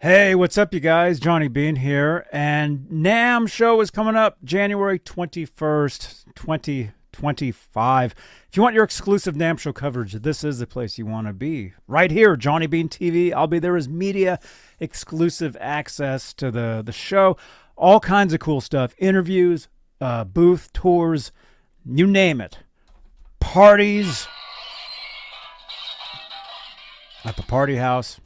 Hey, what's up, you guys? Johnny Beane here, and NAMM show is coming up January 21st, 2025. If you want your exclusive NAMM show coverage, this is the place you want to be. Right here, Johnny Beane TV. I'll be there as media exclusive access to the show. All kinds of cool stuff. Interviews, booth tours, you name it. Parties at the party house.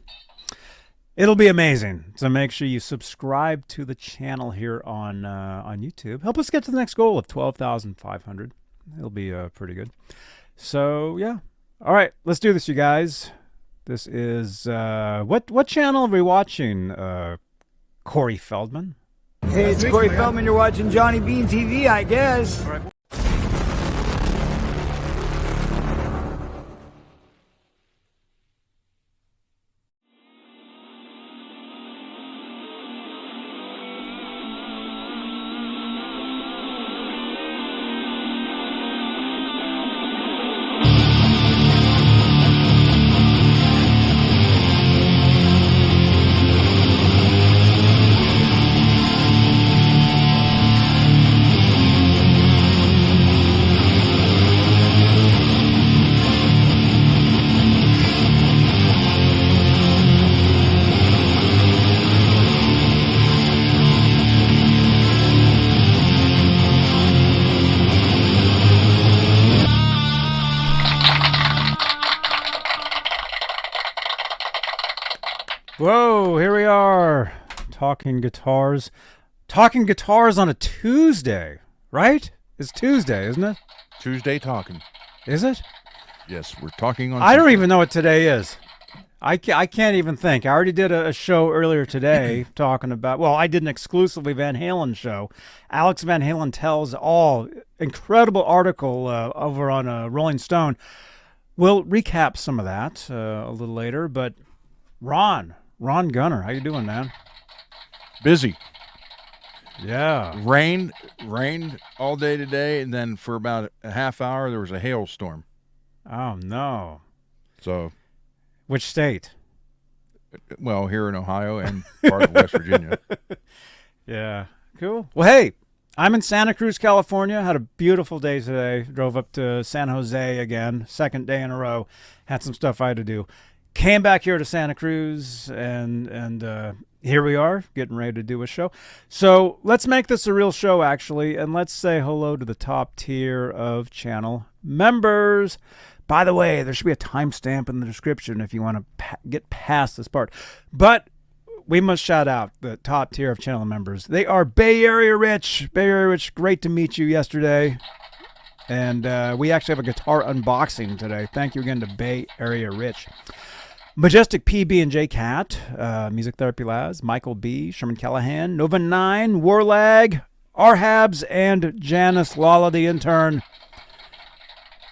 It'll be amazing. So make sure you subscribe to the channel here on YouTube. Help us get to the next goal of 12,500. It'll be pretty good. So yeah. All right, let's do this, you guys. This is what channel are we watching? Corey Feldman. Hey, it's Corey Feldman. You're watching Johnny Beane TV, I guess. All right. Whoa, here we are, talking guitars. Talking guitars on a Tuesday, right? It's Tuesday, isn't it? Tuesday talking. Is it? Yes, we're talking on I don't Tuesday. even know what today is. I can't even think. I already did a show earlier today talking about, well, I did an exclusively Van Halen show. Alex Van Halen Tells All. Incredible article over on Rolling Stone. We'll recap some of that a little later, but Ron Gunner, how you doing, man? Busy. Yeah. Rained all day today, and then for about a half hour there was a hailstorm. Oh, no. So, Which state? well, here in Ohio and part of West Virginia. Yeah. Cool. Well, hey, I'm in Santa Cruz, California. Had a beautiful day today. Drove up to San Jose again. Second day in a row. Had some stuff I had to do. Came back here to Santa Cruz, and here we are, getting ready to do a show. So let's make this a real show, actually, and let's say hello to the top tier of channel members. By the way, there should be a timestamp in the description if you want to get past this part. But we must shout out the top tier of channel members. They are Bay Area Rich. Bay Area Rich, great to meet you yesterday. And we actually have a guitar unboxing today. Thank you again to Bay Area Rich. Majestic PB and J Cat, Music Therapy Labs, Michael B, Sherman Callahan, Nova 9, Warlag, Arhabs, and Janice Lala the intern.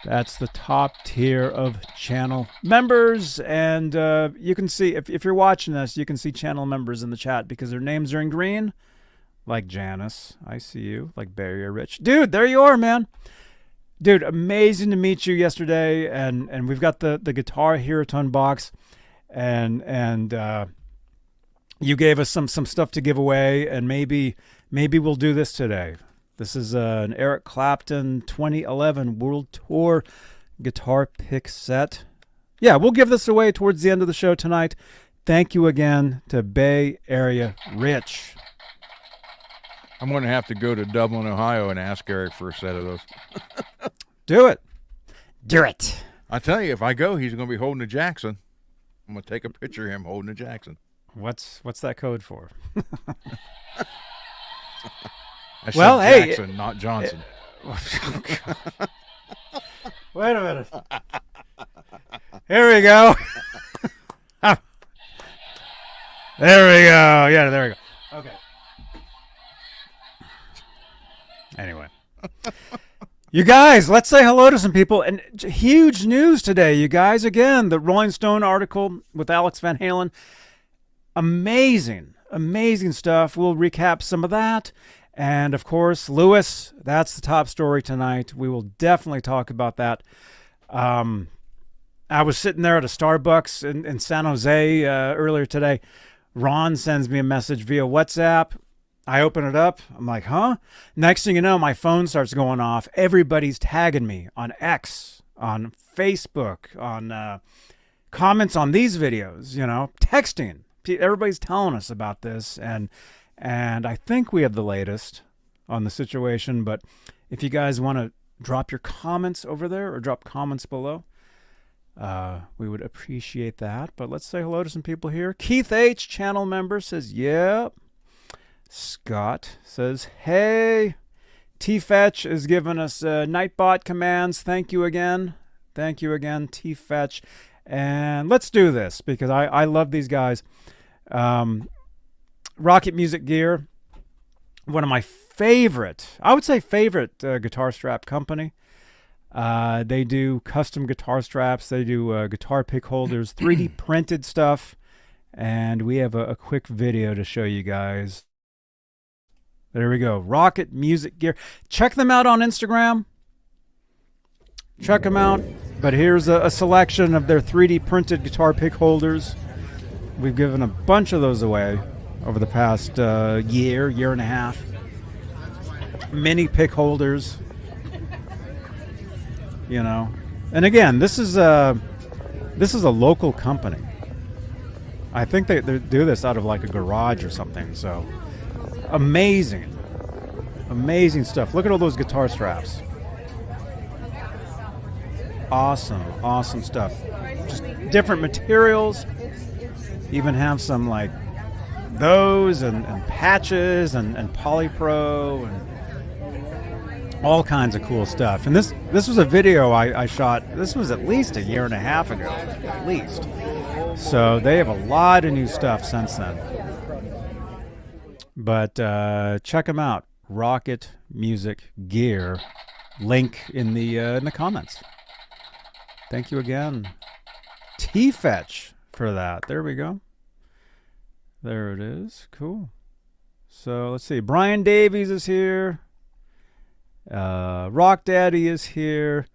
That's the top tier of channel members, and you can see, if you're watching this, you can see channel members in the chat because their names are in green, like Janice. I see you, like Barrier Rich. Dude, there you are, man. Dude, amazing to meet you yesterday, and we've got the guitar here to unbox, and you gave us some stuff to give away, and maybe we'll do this today. This is an Eric Clapton 2011 World Tour guitar pick set. Yeah, we'll give this away towards the end of the show tonight. Thank you again to Bay Area Rich. I'm going to have to go to Dublin, Ohio, and ask Eric for a set of those. Do it. Do it. I tell you, if I go, he's going to be holding a Jackson. I'm going to take a picture of him holding a Jackson. What's that code for? I Well, said hey, Jackson, not Johnson. Wait a minute. Here we go. There we go. Yeah, there we go. Okay. Anyway. You guys, let's say hello to some people. And huge news today, you guys. Again, the Rolling Stone article with Alex Van Halen. Amazing stuff. We'll recap some of that. And, of course, Lewis, that's the top story tonight. We will definitely talk about that. I was sitting there at a Starbucks in San Jose earlier today Ron sends me a message via WhatsApp. I open it up. I'm like, huh? Next thing you know, my phone starts going off. Everybody's tagging me on X, on Facebook, on comments on these videos, texting. Everybody's telling us about this. And I think we have the latest on the situation. But if you guys want to drop your comments over there or drop comments below, we would appreciate that. But let's say hello to some people here. Keith H, channel member, says, yep. Scott says, hey. T-Fetch is giving us Nightbot commands. Thank you again. Thank you again, T-Fetch. And let's do this because I love these guys. Rocket Music Gear, one of my favorite guitar strap company. They do custom guitar straps. They do guitar pick holders, 3D printed stuff. And we have a quick video to show you guys. There we go. Rocket Music Gear. Check them out on Instagram. Check them out. But here's a selection of their 3D printed guitar pick holders. We've given a bunch of those away over the past year and a half. Mini pick holders. And again, this is a local company. I think they do this out of like a garage or something. So amazing stuff. Look at all those guitar straps. Awesome stuff. Just different materials. Even have some like those and patches and polypro and all kinds of cool stuff. And this was a video I shot. This was at least a year and a half ago, at least. So they have a lot of new stuff since then. But check them out. Rocket Music Gear. Link in the comments. Thank you again, T-Fetch, for that. There we go. There it is. Cool. So let's see. Brian Davies is here. Rock Daddy is here.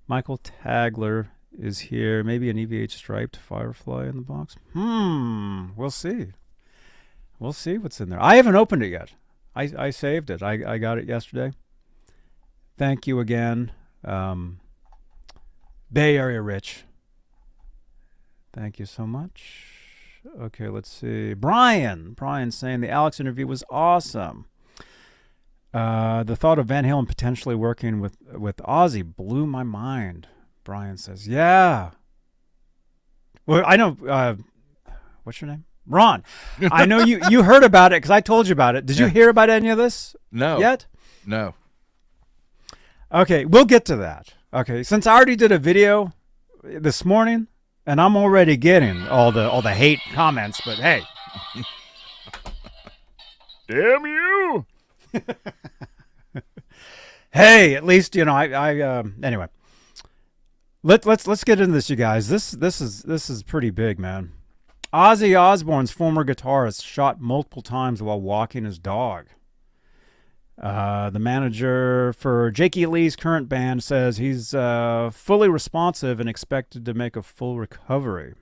Michael Tagler is here. Maybe an EVH striped Firefly in the box. We'll see. We'll see what's in there. I haven't opened it yet. I saved it. I got it yesterday. Thank you again. Bay Area Rich. Thank you so much. Okay, let's see. Brian saying the Alex interview was awesome. The thought of Van Halen potentially working with Ozzy blew my mind. Brian says, yeah. Well, I know. What's your name? Ron. I know you heard about it because I told you about it. Did you hear about any of this? No. Yet? No. Okay, we'll get to that. Okay, since I already did a video this morning, and I'm already getting all the hate comments, but hey. Damn you. Hey, at least anyway. Let's get into this, you guys. This is pretty big, man. Ozzy Osbourne's former guitarist shot multiple times while walking his dog. The manager for Jakey Lee's current band says he's fully responsive and expected to make a full recovery.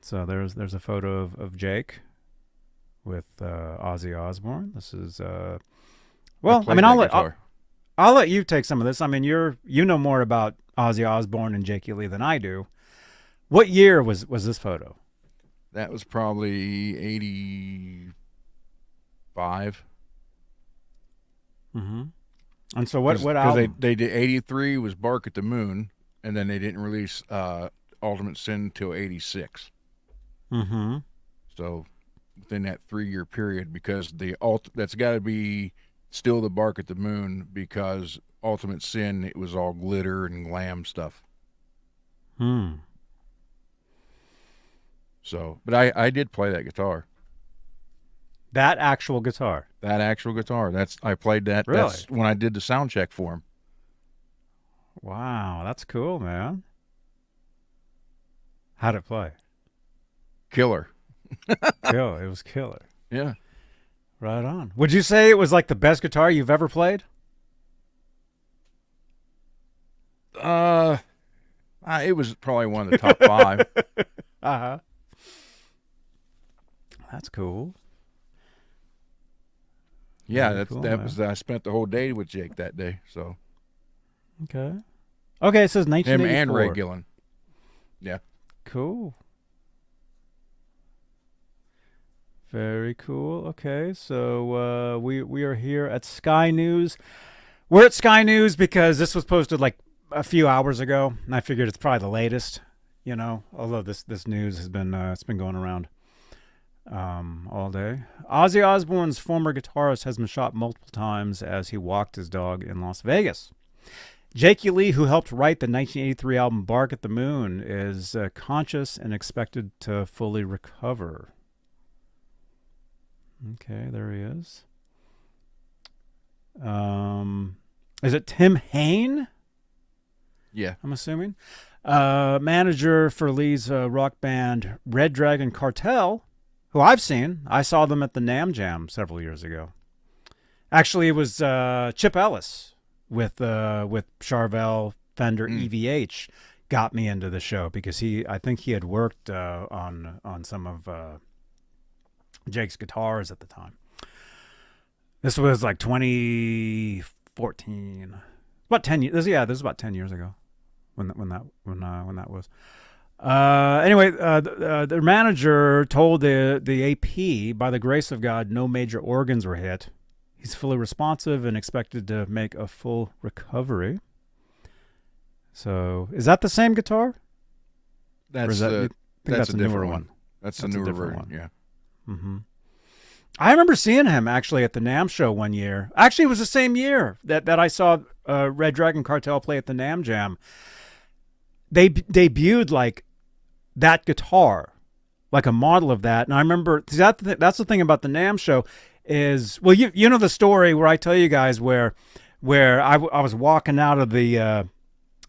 So there's a photo of Jake with Ozzy Osbourne. This is I'll let you take some of this. I mean, you know more about Ozzy Osbourne and Jakey Lee than I do. What year was this photo? That was probably 85. Mm-hmm. And so what album? They did 83 was Bark at the Moon, and then they didn't release Ultimate Sin till 86. Mm-hmm. So within that 3-year period, because that's got to be still the Bark at the Moon, because Ultimate Sin, it was all glitter and glam stuff. So, but I did play that guitar. That actual guitar. I played that. Really? That's when I did the sound check for him. Wow, that's cool, man. How'd it play? Killer. Killer. It was killer. Yeah. Right on. Would you say it was like the best guitar you've ever played? It was probably one of the top 5. Uh-huh. That's cool. Yeah, Very cool, that man. was. I spent the whole day with Jake that day. So Okay. Okay, it says him 1984. and Ray Gillen. Yeah. Cool. Very cool. Okay, so we are here at Sky News. We're at Sky News because this was posted like a few hours ago, and I figured it's probably the latest. Although this news has been it's been going around all day. Ozzy Osbourne's former guitarist has been shot multiple times as he walked his dog in Las Vegas. Jakey Lee, who helped write the 1983 album Bark at the Moon, is conscious and expected to fully recover. Okay, there he is. Is it Tim Hain? Yeah. I'm assuming. Manager for Lee's rock band Red Dragon Cartel, who I've seen. I saw them at the Nam Jam several years ago. Actually, it was Chip Ellis with Charvel Fender EVH got me into the show because I think he had worked on some of Jake's guitars at the time. This was like 2014, about 10 years. Yeah, this was about 10 years ago when that was. Anyway, their manager told the AP, by the grace of God, no major organs were hit. He's fully responsive and expected to make a full recovery. So, is that the same guitar? That's a newer one. That's the newer version. one. Yeah. Mm-hmm. I remember seeing him actually at the NAMM show one year. Actually, it was the same year that I saw Red Dragon Cartel play at the NAMM Jam. They debuted like that guitar, like a model of that. And I remember that's the thing about the NAMM show is, well, you know the story where I tell you guys where I was walking out of the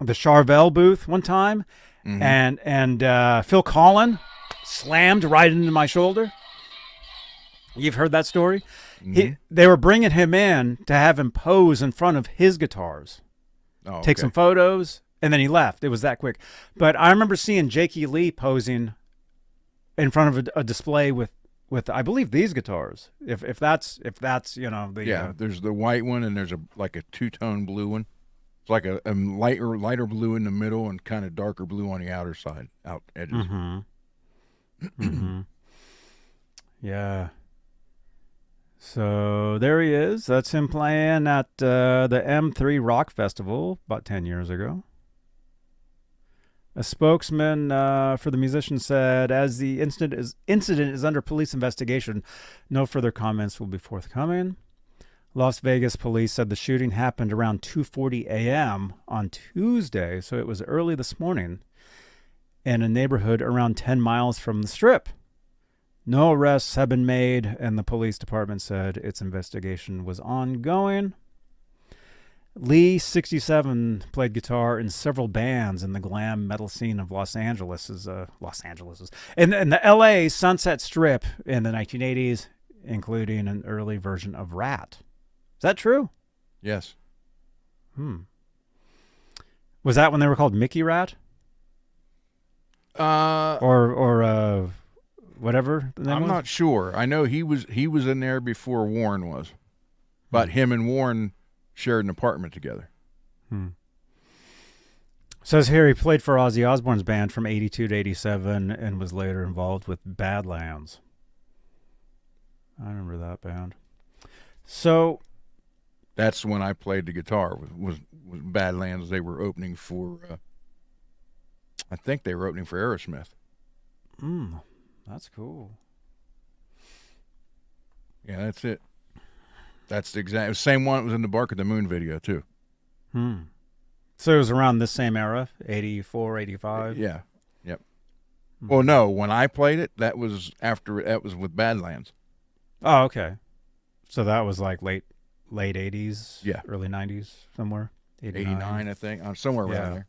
Charvel booth one time, and Phil Collin slammed right into my shoulder. You've heard that story? Mm-hmm. They were bringing him in to have him pose in front of his guitars, take some photos, and then he left. It was that quick. But I remember seeing Jakey Lee posing in front of a display with I believe these guitars. If that's the there's the white one and there's a two-tone blue one. It's like a lighter blue in the middle and kind of darker blue on the outer side, out edges. Mm-hmm. Mm-hmm. Yeah. So there he is. That's him playing at the M3 Rock Festival about 10 years ago. A spokesman for the musician said, as the incident is under police investigation, no further comments will be forthcoming. Las Vegas police said the shooting happened around 2:40 a.m. on Tuesday, so it was early this morning, in a neighborhood around 10 miles from the Strip. No arrests have been made, and the police department said its investigation was ongoing. Lee, 67, played guitar in several bands in the glam metal scene of Los Angeles. In the L.A. Sunset Strip in the 1980s, including an early version of Rat. Is that true? Yes. Was that when they were called Mickey Rat? Or whatever the name I'm was? not sure. I know he was in there before Warren was, but him and Warren shared an apartment together. Says here he played for Ozzy Osbourne's band from 82 to 87 and was later involved with Badlands. I remember that band. So that's when I played the guitar was Badlands. They were opening for I think they were opening for Aerosmith. That's cool. Yeah, that's it. That's the exact same one. It was in the Bark at the Moon video too. So it was around this same era, 84, 85? Yeah. Yep. Well, no, when I played it, that was with Badlands. Oh, okay. So that was like late 80s, yeah, early 90s, somewhere. 89, I think, somewhere around there.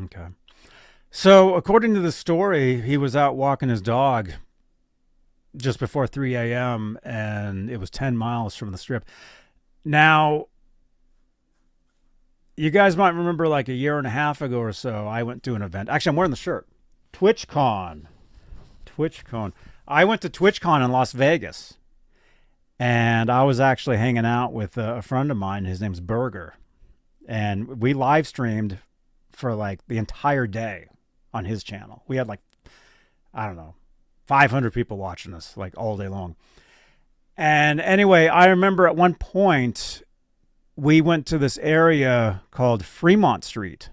Okay. So according to the story, he was out walking his dog just before 3 a.m. and it was 10 miles from the Strip. Now, you guys might remember like a year and a half ago or so, I went to an event. Actually, I'm wearing the shirt. TwitchCon. I went to TwitchCon in Las Vegas, and I was actually hanging out with a friend of mine. His name's Burger, and we live streamed for like the entire day on his channel. We had like, I don't know, 500 people watching us like all day long. And anyway, I remember at one point we went to this area called Fremont Street,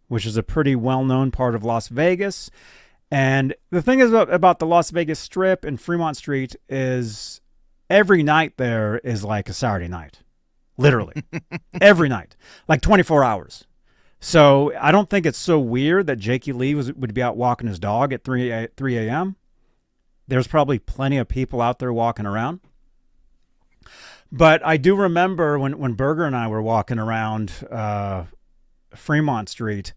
which is a pretty well-known part of Las Vegas. And the thing is about the Las Vegas Strip and Fremont Street is every night there is like a Saturday night. Literally. Every night. Like 24 hours. So I don't think it's so weird that Jakey Lee would be out walking his dog at 3 a.m. There's probably plenty of people out there walking around. But I do remember when Berger and I were walking around Fremont Street.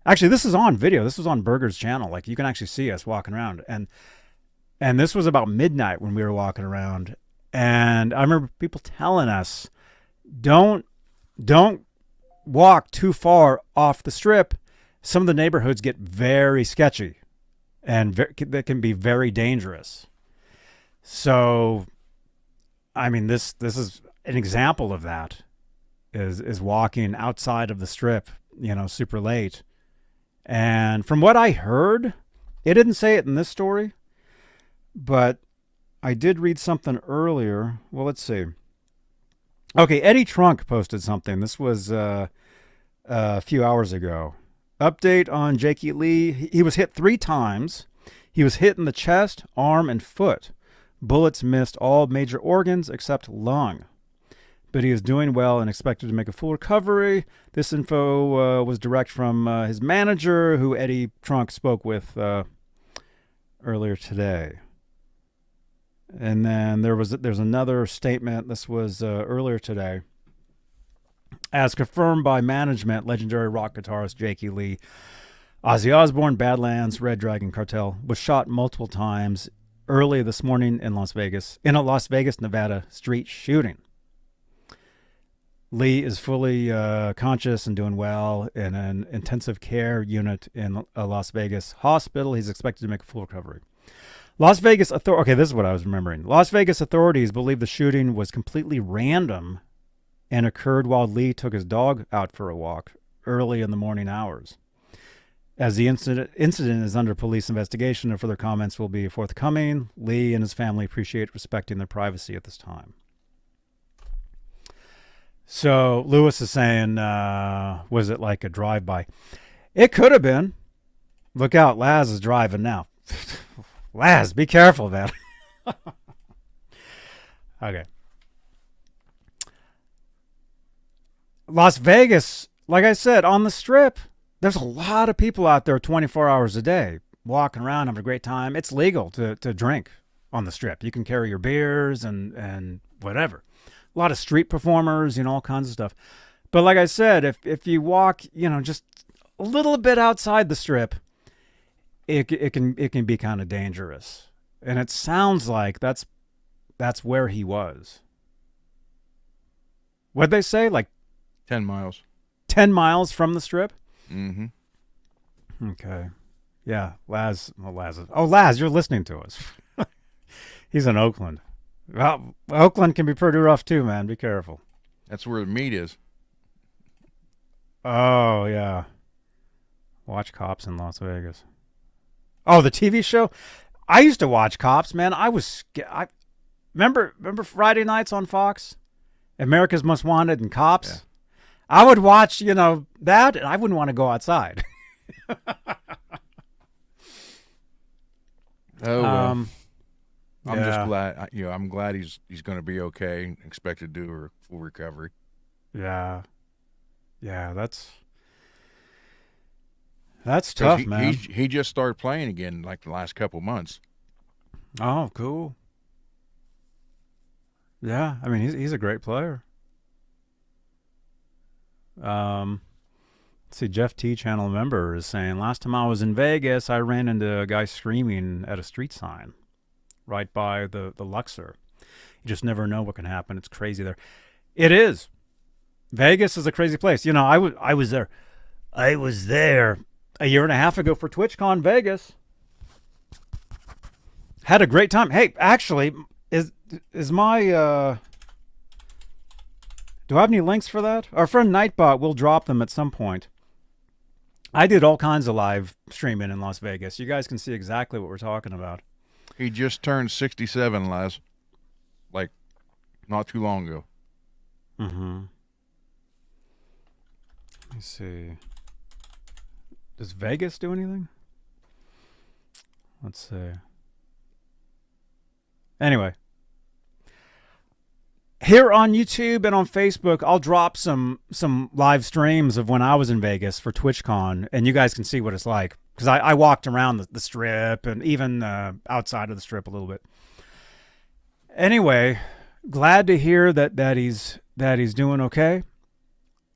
Actually, this is on video. This was on Berger's channel. Like, you can actually see us walking around. And this was about midnight when we were walking around. And I remember people telling us, don't walk too far off the strip. Some of the neighborhoods get very sketchy. And that can be very dangerous. So, I mean, this is an example of that. Is walking outside of the strip, super late. And from what I heard, it didn't say it in this story, but I did read something earlier. Well, let's see. Okay, Eddie Trunk posted something. This was a few hours ago. Update on Jakey Lee. He was hit 3 times. He was hit in the chest, arm, and foot. Bullets missed all major organs except lung. But he is doing well and expected to make a full recovery. This info was direct from his manager, who Eddie Trunk spoke with earlier today. And then there's another statement. This was earlier today. As confirmed by management, legendary rock guitarist Jakey Lee, Ozzy Osbourne, Badlands, Red Dragon Cartel, was shot multiple times early this morning in Las Vegas, in a Las Vegas, Nevada street shooting. Lee is fully conscious and doing well in an intensive care unit in a Las Vegas hospital. He's expected to make a full recovery. Las Vegas okay, this is what I was remembering. Las Vegas authorities believe the shooting was completely random and occurred while Lee took his dog out for a walk early in the morning hours. As the incident is under police investigation, and further comments will be forthcoming. Lee and his family appreciate respecting their privacy at this time. So Lewis is saying, was it like a drive-by? It could have been. Look out, Laz is driving now. Laz, be careful, man. Okay. Las Vegas, like I said, on the Strip, there's a lot of people out there 24 hours a day walking around, having a great time. It's legal to drink on the Strip. You can carry your beers and whatever. A lot of street performers, all kinds of stuff. But like I said, if you walk, just a little bit outside the Strip, it can be kind of dangerous. And it sounds like that's where he was. What'd they say? Like 10 miles. 10 miles from the Strip? Mm-hmm. Okay. Yeah, Laz, you're listening to us. He's in Oakland. Well, Oakland can be pretty rough too, man. Be careful. That's where the meat is. Oh, yeah. Watch Cops in Las Vegas. Oh, the TV show? I used to watch Cops, man. I remember Friday nights on Fox? America's Most Wanted and Cops? Yeah. I would watch, that, and I wouldn't want to go outside. Oh, well. I'm just glad, I'm glad he's going to be okay. Expected to do a full recovery. Yeah. Yeah, that's tough, man. He just started playing again like the last couple months. Oh, cool. Yeah, I mean, he's a great player. Let's see, Jeff T. channel member is saying, last time I was in Vegas, I ran into a guy screaming at a street sign right by the Luxor. You just never know what can happen. It's crazy there. It is. Vegas is a crazy place. I was there. I was there a year and a half ago for TwitchCon Vegas. Had a great time. Hey, actually, is my do I have any links for that? Our friend Nightbot will drop them at some point. I did all kinds of live streaming in Las Vegas. You guys can see exactly what we're talking about. He just turned 67, Les. Like, not too long ago. Mm-hmm. Let me see. Does Vegas do anything? Let's see. Anyway. Here on YouTube and on Facebook, I'll drop some live streams of when I was in Vegas for TwitchCon, and you guys can see what it's like. Because I walked around the strip and even outside of the strip a little bit. Anyway, glad to hear that he's doing okay.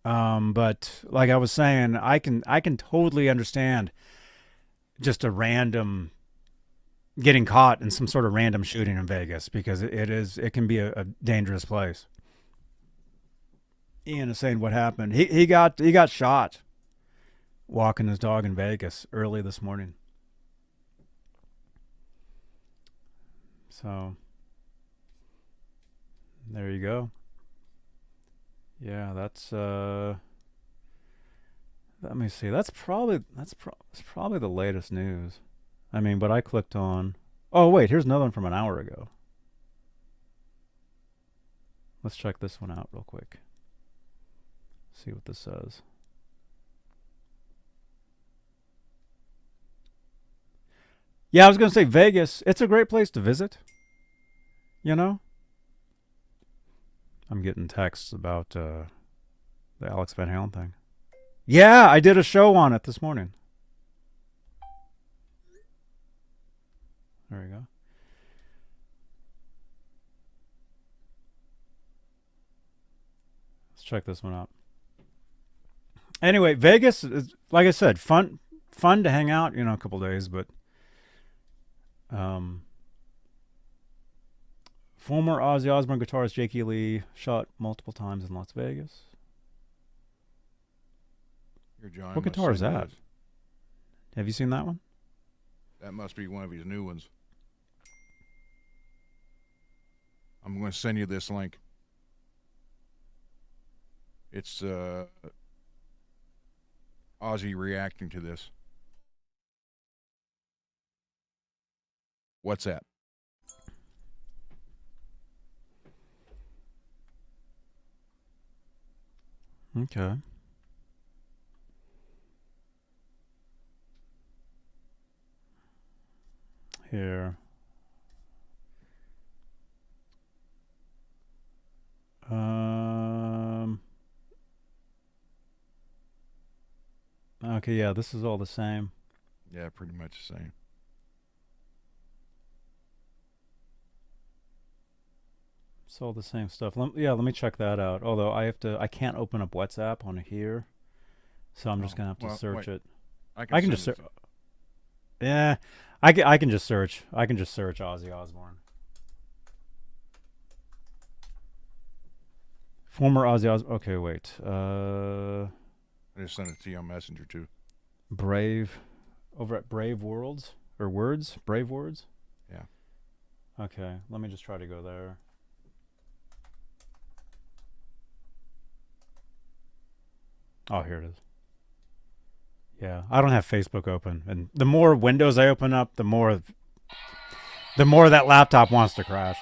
But like I was saying, I can totally understand just a random getting caught in some sort of random shooting in Vegas, because it can be a dangerous place. Ian is saying what happened. He got shot walking his dog in Vegas early this morning. So there you go. Yeah, that's let me see. That's probably the latest news. I mean, but I clicked on... Oh, wait, here's another one from an hour ago. Let's check this one out real quick. See what this says. Yeah, I was going to say Vegas. It's a great place to visit. You know? I'm getting texts about the Alex Van Halen thing. Yeah, I did a show on it this morning. There we go. Let's check this one out. Anyway, Vegas is, like I said, fun to hang out, a couple days, but former Ozzy Osbourne guitarist Jakey Lee shot multiple times in Las Vegas. What guitar is that? Have you seen that one? That must be one of his new ones. I'm going to send you this link. It's Ozzy reacting to this. What's that? Okay. Here. Okay, yeah, this is all the same. Yeah, pretty much the same. It's all the same stuff. Let me check that out. Although I can't open up WhatsApp on here, so I'm just gonna have to search it. I can just search. Yeah, I can just search. I can just search Ozzy Osbourne. Former Ozzy Osbourne. Okay, wait. I just sent it to you on Messenger too. Brave, over at Brave Worlds or Words, Brave Words. Yeah. Okay, let me just try to go there. Oh, here it is. Yeah, I don't have Facebook open, and the more windows I open up, the more that laptop wants to crash.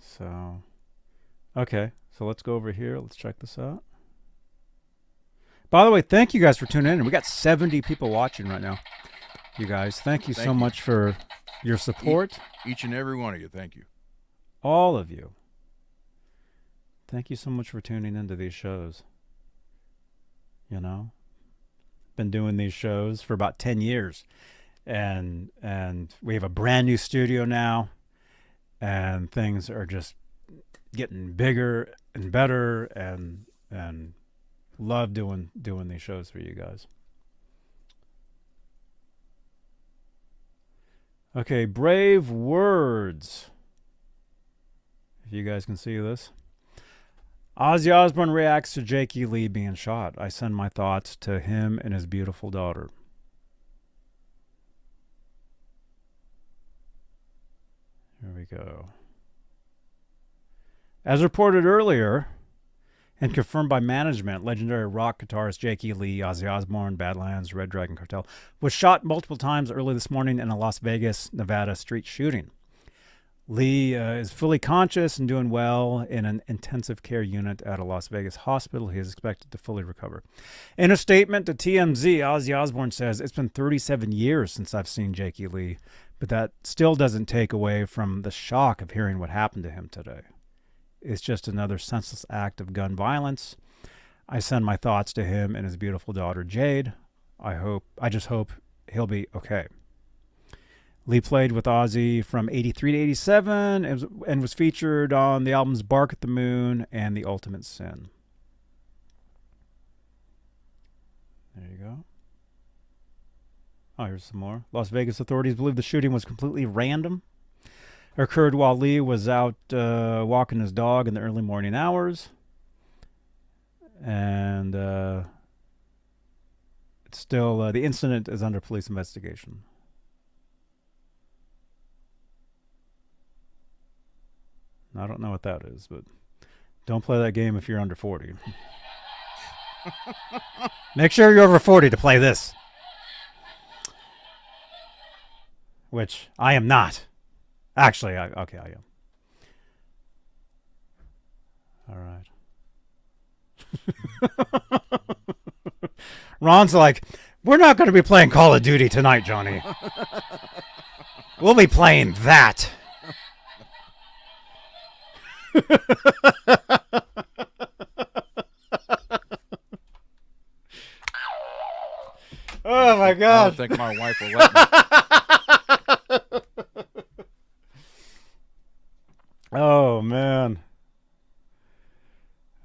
So, okay, so let's go over here. Let's check this out. By the way, thank you guys for tuning in. We got 70 people watching right now. You guys, thank you so much for your support. Each and every one of you, thank you. All of you. Thank you so much for tuning into these shows. Been doing these shows for about 10 years. And we have a brand new studio now. And things are just getting bigger and better, and love doing these shows for you guys. Okay, Brave Words. If you guys can see this. Ozzy Osbourne reacts to Jakey Lee being shot. I send my thoughts to him and his beautiful daughter. Here we go. As reported earlier and confirmed by management, legendary rock guitarist Jakey Lee, Ozzy Osbourne, Badlands, Red Dragon Cartel, was shot multiple times early this morning in a Las Vegas, Nevada street shooting. Lee is fully conscious and doing well in an intensive care unit at a Las Vegas hospital. He is expected to fully recover. In a statement to TMZ, Ozzy Osbourne says, "It's been 37 years since I've seen Jakey Lee, but that still doesn't take away from the shock of hearing what happened to him today. It's just another senseless act of gun violence. I send my thoughts to him and his beautiful daughter, Jade. I just hope he'll be okay." Lee played with Ozzy from 83 to 87 and was featured on the albums Bark at the Moon and The Ultimate Sin. There you go. Oh, here's some more. Las Vegas authorities believe the shooting was completely random. It occurred while Lee was out walking his dog in the early morning hours. And it's still, the incident is under police investigation. I don't know what that is, but don't play that game if you're under 40. Make sure you're over 40 to play this. Which I am not. Actually, okay, I am. All right. Ron's like, we're not going to be playing Call of Duty tonight, Johnny. We'll be playing that. Oh my God! I don't think my wife will let me. Oh man!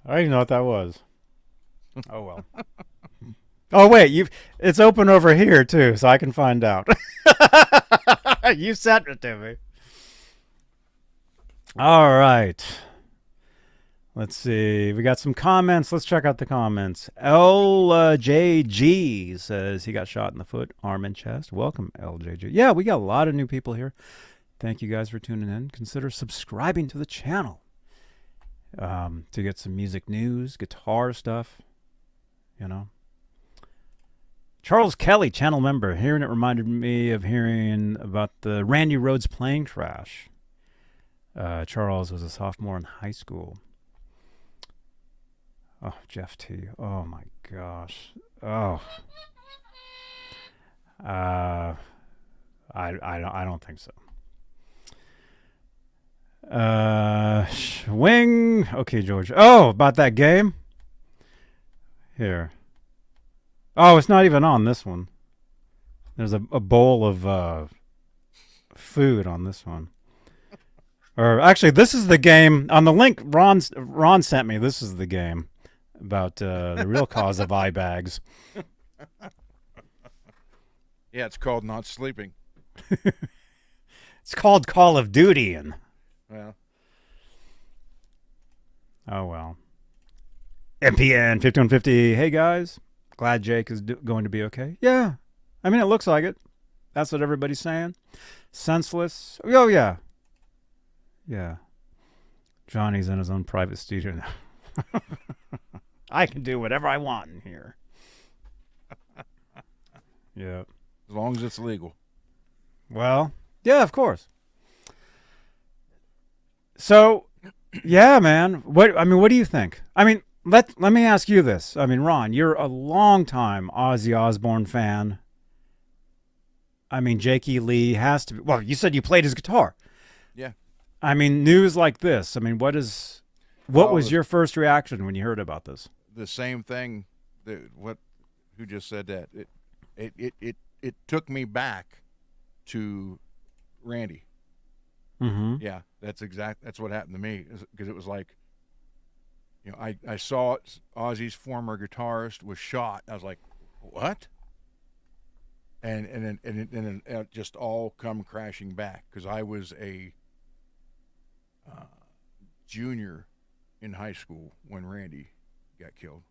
I don't even know what that was. Oh well. Oh wait, it's open over here too, so I can find out. You sent it to me. All right. Let's see. We got some comments. Let's check out the comments. LJG says he got shot in the foot, arm, and chest. Welcome, LJG. Yeah, we got a lot of new people here. Thank you guys for tuning in. Consider subscribing to the channel to get some music news, guitar stuff, you know. Charles Kelly, channel member. Hearing it reminded me of hearing about the Randy Rhoads plane crash. Charles was a sophomore in high school. Oh, Jeff T. Oh my gosh. Oh. I don't think so. Wing. Okay, George. Oh, about that game. Here. Oh, it's not even on this one. There's a bowl of food on this one. Or actually, this is the game on the link Ron sent me. This is the game about the real cause of eye bags. Yeah, it's called not sleeping. It's called Call of Duty, and well, oh well. MPN 5150. Hey guys, glad Jake is going to be okay. Yeah, I mean it looks like it. That's what everybody's saying. Senseless. Oh yeah. Yeah. Johnny's in his own private studio now. I can do whatever I want in here. Yeah. as long as it's legal. Well, yeah, of course. So, yeah, man. What do you think? I mean, let me ask you this. I mean, Ron, you're a longtime Ozzy Osbourne fan. I mean, Jakey Lee has to be. Well, you said you played his guitar. Yeah. I mean, news like this. I mean, what was your first reaction when you heard about this? The same thing. Who just said that? It took me back to Randy. Mm-hmm. Yeah, that's what happened to me, because it was like, you know, I saw Ozzy's former guitarist was shot. I was like, what? And then it just all come crashing back, because I was a junior in high school when Randy got killed.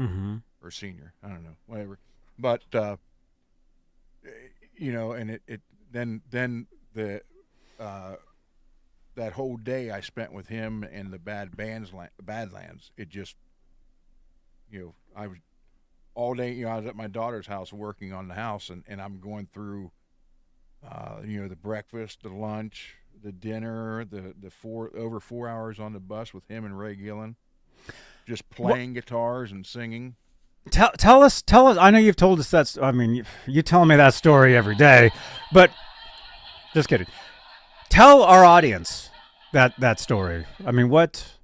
Mm-hmm. Or senior, I don't know, whatever. But you know, and then the that whole day I spent with him and the Badlands, it just, I was all day. I was at my daughter's house working on the house, and I'm going through, the breakfast, the lunch, the dinner, the over 4 hours on the bus with him and Ray Gillen, just playing guitars and singing. Tell us. I know you've told us that. I mean, you tell me that story every day, but just kidding. Tell our audience that story. I mean, what?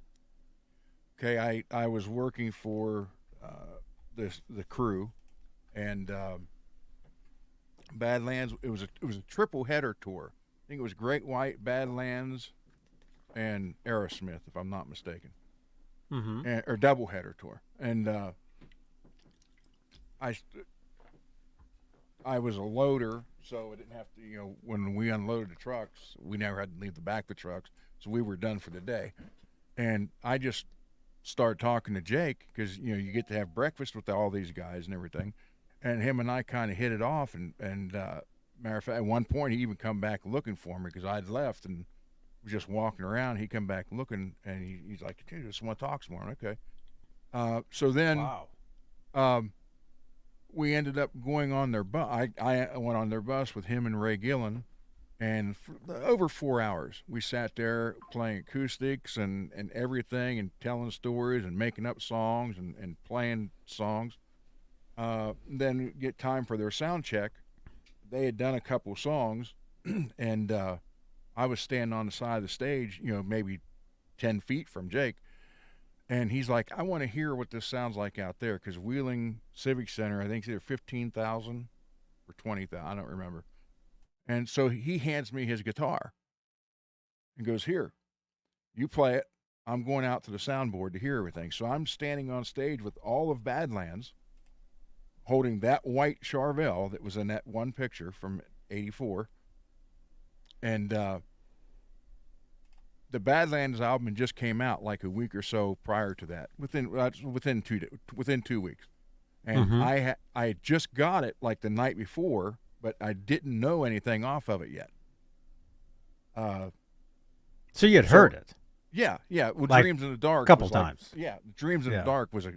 Okay, I was working for the crew, and Badlands. It was a triple header tour. I think it was Great White, Badlands, and Aerosmith, if I'm not mistaken, or double header tour. And I was a loader, so I didn't have to. When we unloaded the trucks, we never had to leave the back of the trucks, so we were done for the day. And I just started talking to Jake because you get to have breakfast with all these guys and everything, and him and I kind of hit it off. And matter of fact, at one point he even come back looking for me because I'd left and was just walking around. He come back looking, and he's like, "Dude, just want to talk some more." Okay. So then, we ended up going on their bus. I went on their bus with him and Ray Gillen, and for over 4 hours we sat there playing acoustics and everything, and telling stories and making up songs and playing songs. Then get time for their sound check. They had done a couple songs, and I was standing on the side of the stage, maybe 10 feet from Jake. And he's like, I want to hear what this sounds like out there, because Wheeling Civic Center, I think it's either 15,000 or 20,000, I don't remember. And so he hands me his guitar and goes, "Here, you play it. I'm going out to the soundboard to hear everything." So I'm standing on stage with all of Badlands, holding that white Charvel that was in that one picture from '84. And the Badlands album just came out like a week or so prior to that, within 2 weeks, and I had just got it like the night before, but I didn't know anything off of it yet. So you had heard it? Yeah. Well, like "Dreams in the Dark" a couple was like, times. yeah, "Dreams in the Dark" was a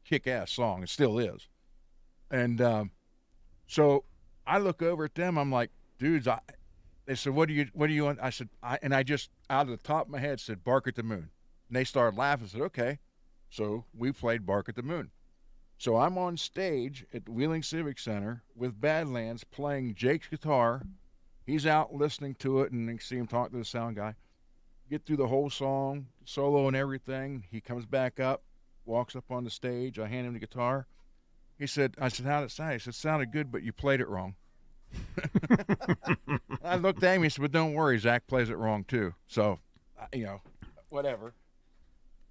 kick-ass song. It still is. And so I look over at them. I'm like, "Dudes, they said, what do you want?" I said, I just out of the top of my head said, "Bark at the Moon." And they started laughing. I said, "Okay." So we played "Bark at the Moon." So I'm on stage at the Wheeling Civic Center with Badlands playing Jake's guitar. He's out listening to it, and you see him talk to the sound guy. Get through the whole song, solo and everything. He comes back up, walks up on the stage. I hand him the guitar. I said, "How'd it sound?" He said, "It sounded good, but you played it wrong." I looked at him. He said, "But don't worry, Zach plays it wrong too." So, whatever.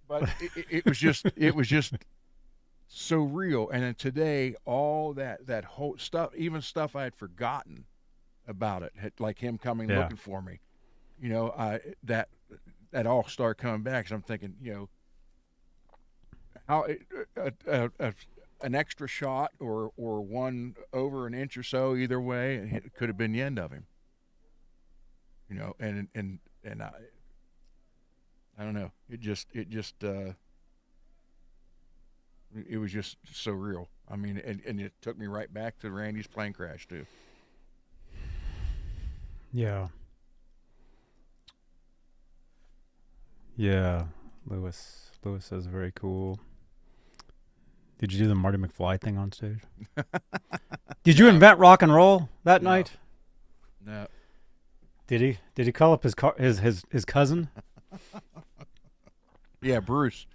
But it was just so real. And then today, all that whole stuff, even stuff I had forgotten about it, like him coming looking for me, that all started coming back. So I'm thinking, how an extra shot or one over an inch or so either way, it could have been the end of him. And I don't know. It was just so real. I mean, and it took me right back to Randy's plane crash too. Yeah. Yeah. Lewis says very cool. Did you do the Marty McFly thing on stage? Did you invent rock and roll that night? No. Did he call up his cousin? Yeah, Bruce.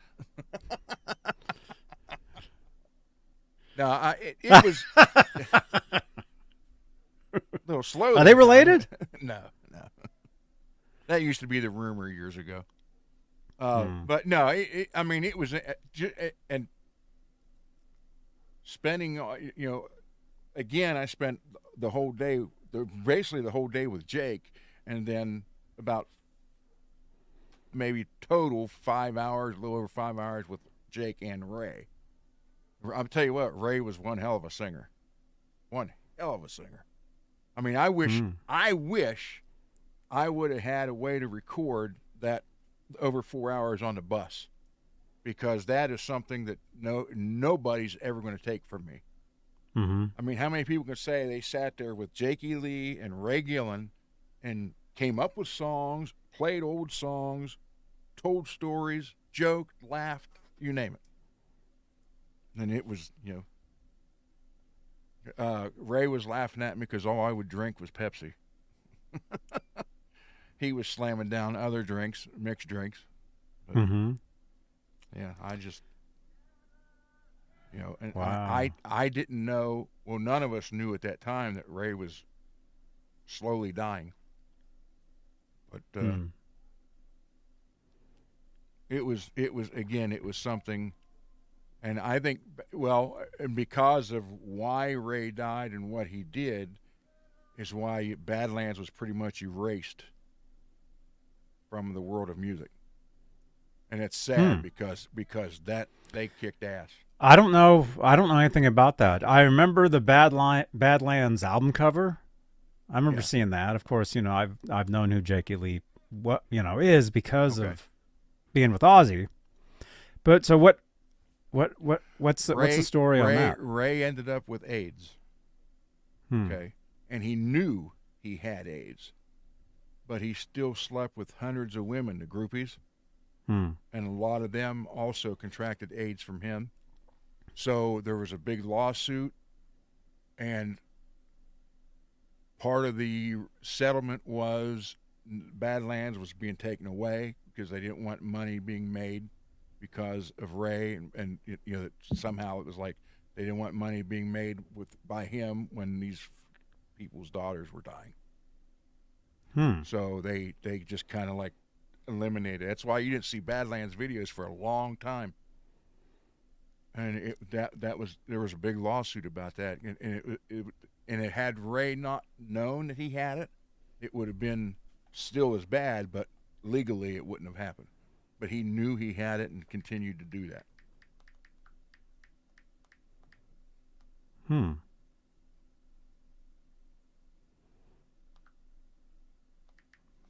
No, it was a little slow. Are they related? No. That used to be the rumor years ago. But no, it was, and spending, again, I spent the whole day, basically the whole day with Jake, and then about maybe total 5 hours, a little over 5 hours with Jake and Ray. I'll tell you what, Ray was one hell of a singer. I mean, I wish I would have had a way to record that over 4 hours on the bus, because that is something that nobody's ever going to take from me. Mm-hmm. I mean, how many people can say they sat there with Jakey Lee and Ray Gillen and came up with songs, played old songs, told stories, joked, laughed, you name it. And it was, Ray was laughing at me because all I would drink was Pepsi. He was slamming down other drinks, mixed drinks. But, Mm-hmm. yeah, I just, and Wow. I didn't know, well, none of us knew at that time that Ray was slowly dying. But Hmm. it was again, it was something. And I think, well, and because of why Ray died and what he did, is why Badlands was pretty much erased from the world of music. And it's sad because that they kicked ass. I don't know. I don't know anything about that. I remember the Badlands album cover. I remember Yeah. seeing that. Of course, I've known who Jakey Lee is because Okay. of being with Ozzy. But so what's the story on that? Ray ended up with AIDS. Hmm. Okay. And he knew he had AIDS, but he still slept with hundreds of women, the groupies, Hmm. and a lot of them also contracted AIDS from him. So there was a big lawsuit, and part of the settlement was Badlands was being taken away because they didn't want money being made because of Ray, and that somehow it was like they didn't want money being made by him when these people's daughters were dying. Hmm. So they just kind of like eliminated. That's why you didn't see Badlands videos for a long time. And there was a big lawsuit about that, and it had Ray not known that he had it, it would have been still as bad, but legally it wouldn't have happened. But he knew he had it and continued to do that. Hmm.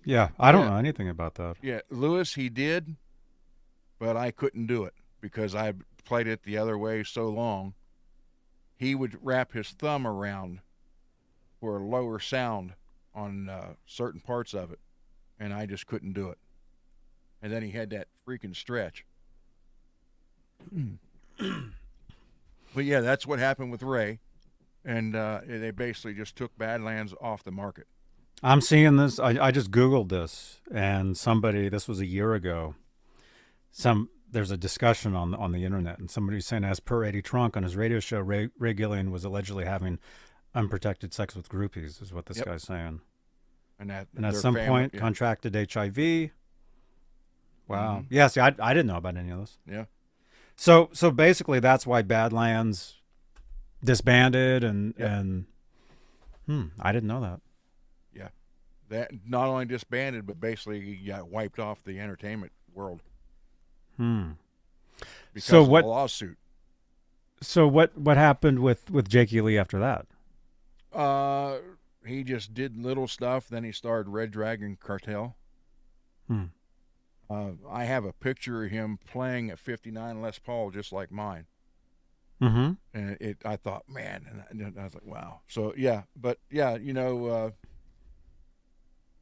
Yeah, I don't Yeah. know anything about that. Yeah, Lewis, he did, but I couldn't do it because I played it the other way so long. He would wrap his thumb around for a lower sound on certain parts of it, and I just couldn't do it. And then he had that freaking stretch. But yeah, that's what happened with Ray, and they basically just took Badlands off the market. I'm seeing this. I just Googled this, and this was a year ago. There's a discussion on the internet, and somebody's saying, as per Eddie Trunk on his radio show, Ray Gillen was allegedly having unprotected sex with groupies, is what this Yep. guy's saying. And And at their some family- point, yeah. contracted HIV. Wow. Mhm. Yeah, see, I didn't know about any of this. Yeah. So basically, that's why Badlands disbanded, Yep. and I didn't know that. Yeah, that not only disbanded, but basically got wiped off the entertainment world because So of what- the lawsuit. So what happened with Jakey Lee after that? He just did little stuff. Then he started Red Dragon Cartel. Hmm. I have a picture of him playing a '59 Les Paul just like mine, Mm-hmm. and I thought, man, and I was like, wow. So yeah, but yeah,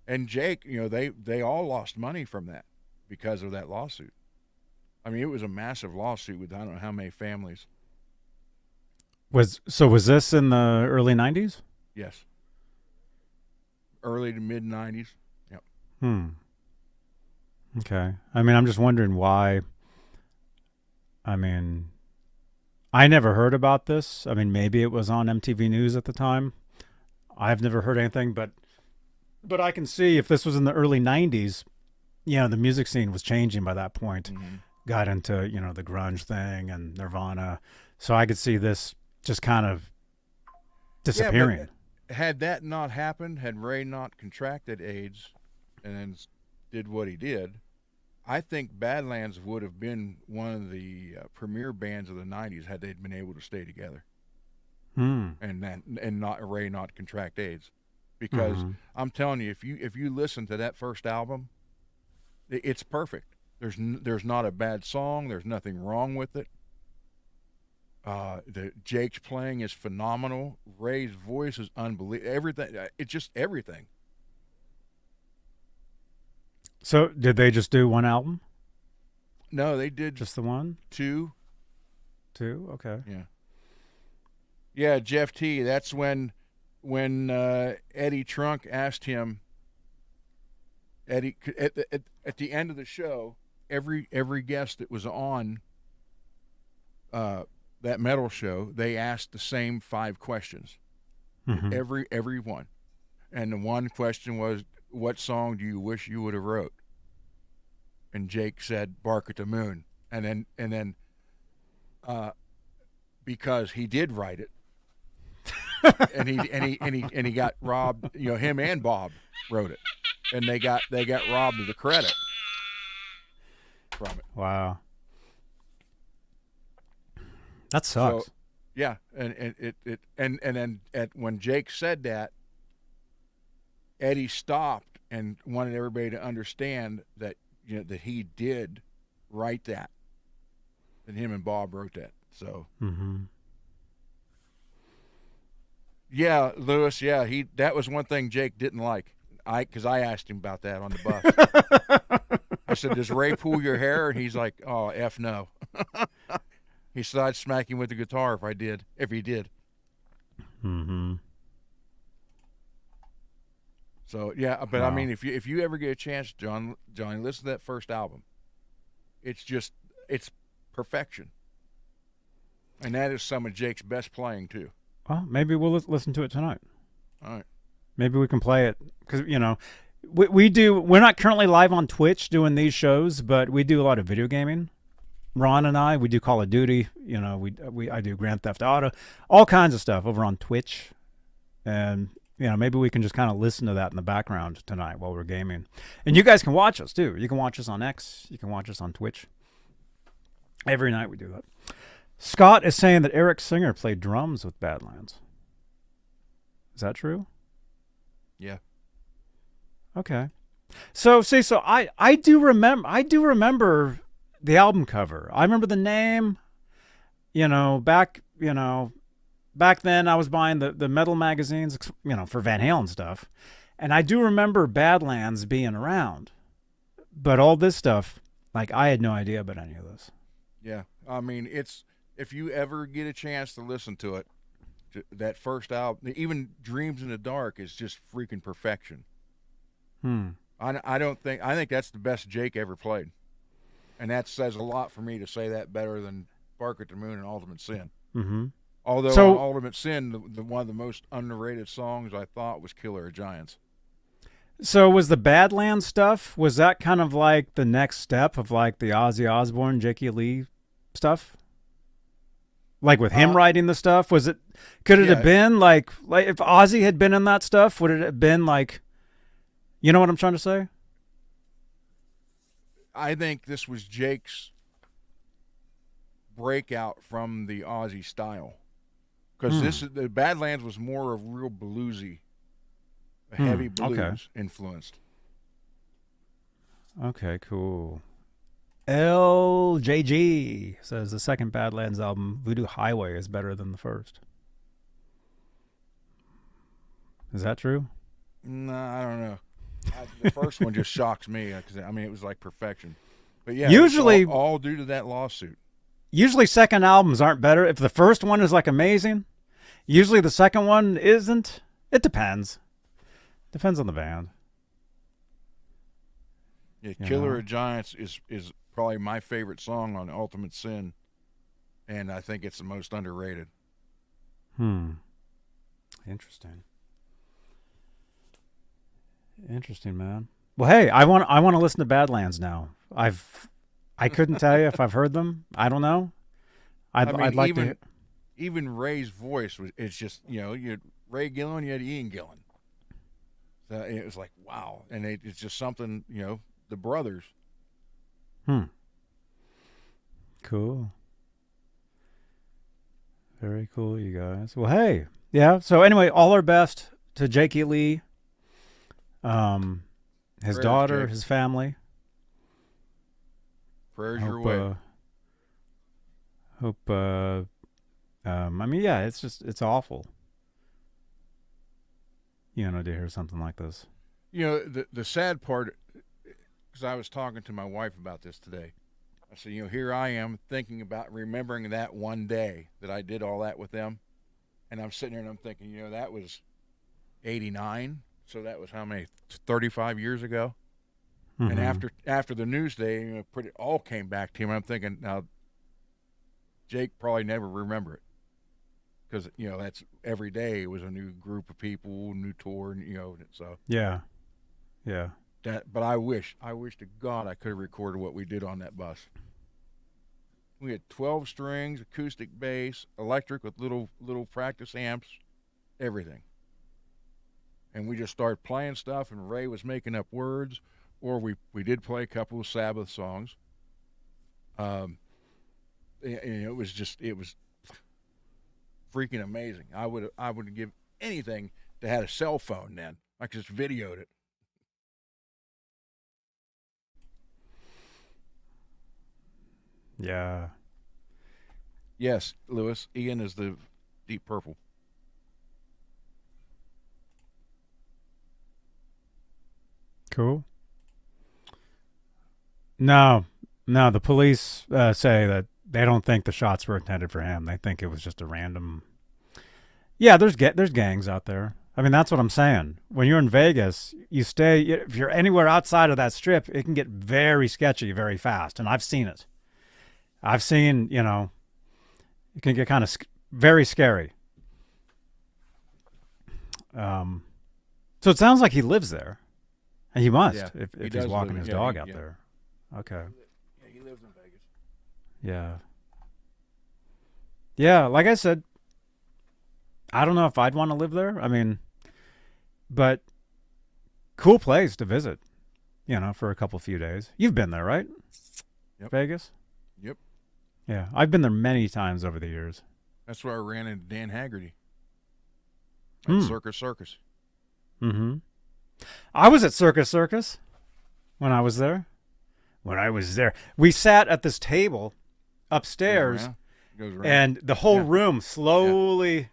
and Jake, they all lost money from that because of that lawsuit. I mean, it was a massive lawsuit with I don't know how many families. Was this in the early 90s? Yes, early to mid '90s. Yep. Okay. I mean, I'm just wondering why. I mean, I never heard about this. I mean, maybe it was on MTV News at the time. I've never heard anything, but I can see if this was in the early 90s, the music scene was changing by that point. Mm-hmm. Got into, the grunge thing and Nirvana. So I could see this just kind of disappearing. Yeah, but had that not happened, had Ray not contracted AIDS and then did what he did, I think Badlands would have been one of the premier bands of the '90s had they been able to stay together and not Ray not contract AIDS, because I'm telling you, if you listen to that first album, it's perfect. There's not a bad song. There's nothing wrong with it. Jake's playing is phenomenal. Ray's voice is unbelievable. Everything. It's just everything. So did they just do one album? No, they did Just the one? two. Two? Okay. Yeah. Yeah, Jeff T. That's when Eddie Trunk asked him. Eddie at the end of the show, every guest that was on that metal show, they asked the same 5 questions. Every one. And the one question was, what song do you wish you would have wrote? And Jake said, Bark at the Moon. And then because he did write it, and he got robbed, him and Bob wrote it. And they got robbed of the credit from it. Wow. That sucks. So, yeah, and then when Jake said that, Eddie stopped and wanted everybody to understand that that he did write that, and him and Bob wrote that. So, yeah, Lewis, yeah, that was one thing Jake didn't like. Because I asked him about that on the bus. I said, "Does Ray pull your hair?" And he's like, "Oh, F no." He said, "I'd smack him with the guitar if he did." So yeah, but Wow. I mean, if you ever get a chance, Johnny, listen to that first album. It's perfection, and that is some of Jake's best playing too. Well, maybe we'll listen to it tonight. All right. Maybe we can play it because we do. We're not currently live on Twitch doing these shows, but we do a lot of video gaming. Ron and I, we do Call of Duty. I do Grand Theft Auto, all kinds of stuff over on Twitch, and maybe we can just kind of listen to that in the background tonight while we're gaming. And you guys can watch us too. You can watch us on X. You can watch us on Twitch. Every night we do that. Scott is saying that Eric Singer played drums with Badlands. Is that true? Yeah. Okay. So I do remember the album cover. I remember the name. Back then I was buying the metal magazines, for Van Halen stuff. And I do remember Badlands being around. But all this stuff, I had no idea about any of this. Yeah. I mean, if you ever get a chance to listen to it, that first album, even Dreams in the Dark, is just freaking perfection. I think that's the best Jake ever played, and that says a lot for me to say that better than Bark at the Moon and Ultimate Sin. Although on Ultimate Sin, the one of the most underrated songs I thought was Killer of Giants. So was the Badlands stuff, was that kind of like the next step of the Ozzy Osbourne, Jakey Lee stuff? With him writing the stuff, could it have been like if Ozzy had been in that stuff, would it have been you know what I'm trying to say? I think this was Jake's breakout from the Ozzy style, because the Badlands was more of real bluesy, heavy blues influenced. Okay, cool. LJG says the second Badlands album, Voodoo Highway, is better than the first. Is that true? No, I don't know. The first one just shocks me because it was like perfection. But yeah, usually all due to that lawsuit. Usually second albums aren't better. If the first one is amazing, usually the second one isn't. It depends. Depends on the band. Yeah, Killer of Giants is probably my favorite song on Ultimate Sin, and I think it's the most underrated. Interesting, man. Well, hey, I want to listen to Badlands now. I couldn't tell you if I've heard them. I don't know. I'd like to. Even Ray's voice it's just you had Ray Gillen, you had Ian Gillen. So it was like wow, and it's just something the brothers. Cool. Very cool, you guys. Well, hey, yeah. So anyway, all our best to Jakey Lee His Prayers, daughter, Jake. his family. Prayers your Hope, way. I mean, yeah, it's awful. To hear something like this. The sad part, because I was talking to my wife about this today. I said, here I am thinking about remembering that one day that I did all that with them. And I'm sitting there and I'm thinking, that was 89. So that was how many, 35 years ago? Mm-hmm. And after the news day, it all came back to him. I'm thinking, now, Jake probably never remember it. Because, that's every day it was a new group of people, new tour, so. Yeah. But I wish to God I could have recorded what we did on that bus. We had 12 strings, acoustic bass, electric with little practice amps, everything. And we just started playing stuff, and Ray was making up words, or we did play a couple of Sabbath songs. It was freaking amazing. I would give anything to have a cell phone then. I could just videoed it. Yeah. Yes, Lewis. Ian is the Deep Purple. Cool. No, the police say that they don't think the shots were intended for him. They think it was just a random. Yeah, there's gangs out there. I mean, that's what I'm saying. When you're in Vegas, if you're anywhere outside of that strip, it can get very sketchy very fast, and I've seen it. I've seen, it can get kind of very scary. So it sounds like he lives there. And he must, if he's walking his dog out there. Okay. Yeah, he lives in Vegas. Yeah. Yeah, like I said, I don't know if I'd want to live there. I mean, but cool place to visit, for a few days. You've been there, right? Yep. Vegas? Yep. Yeah, I've been there many times over the years. That's where I ran into Dan Haggerty at Circus. Mm-hmm. I was at Circus when I was there. We sat at this table upstairs, Goes around. and the whole room slowly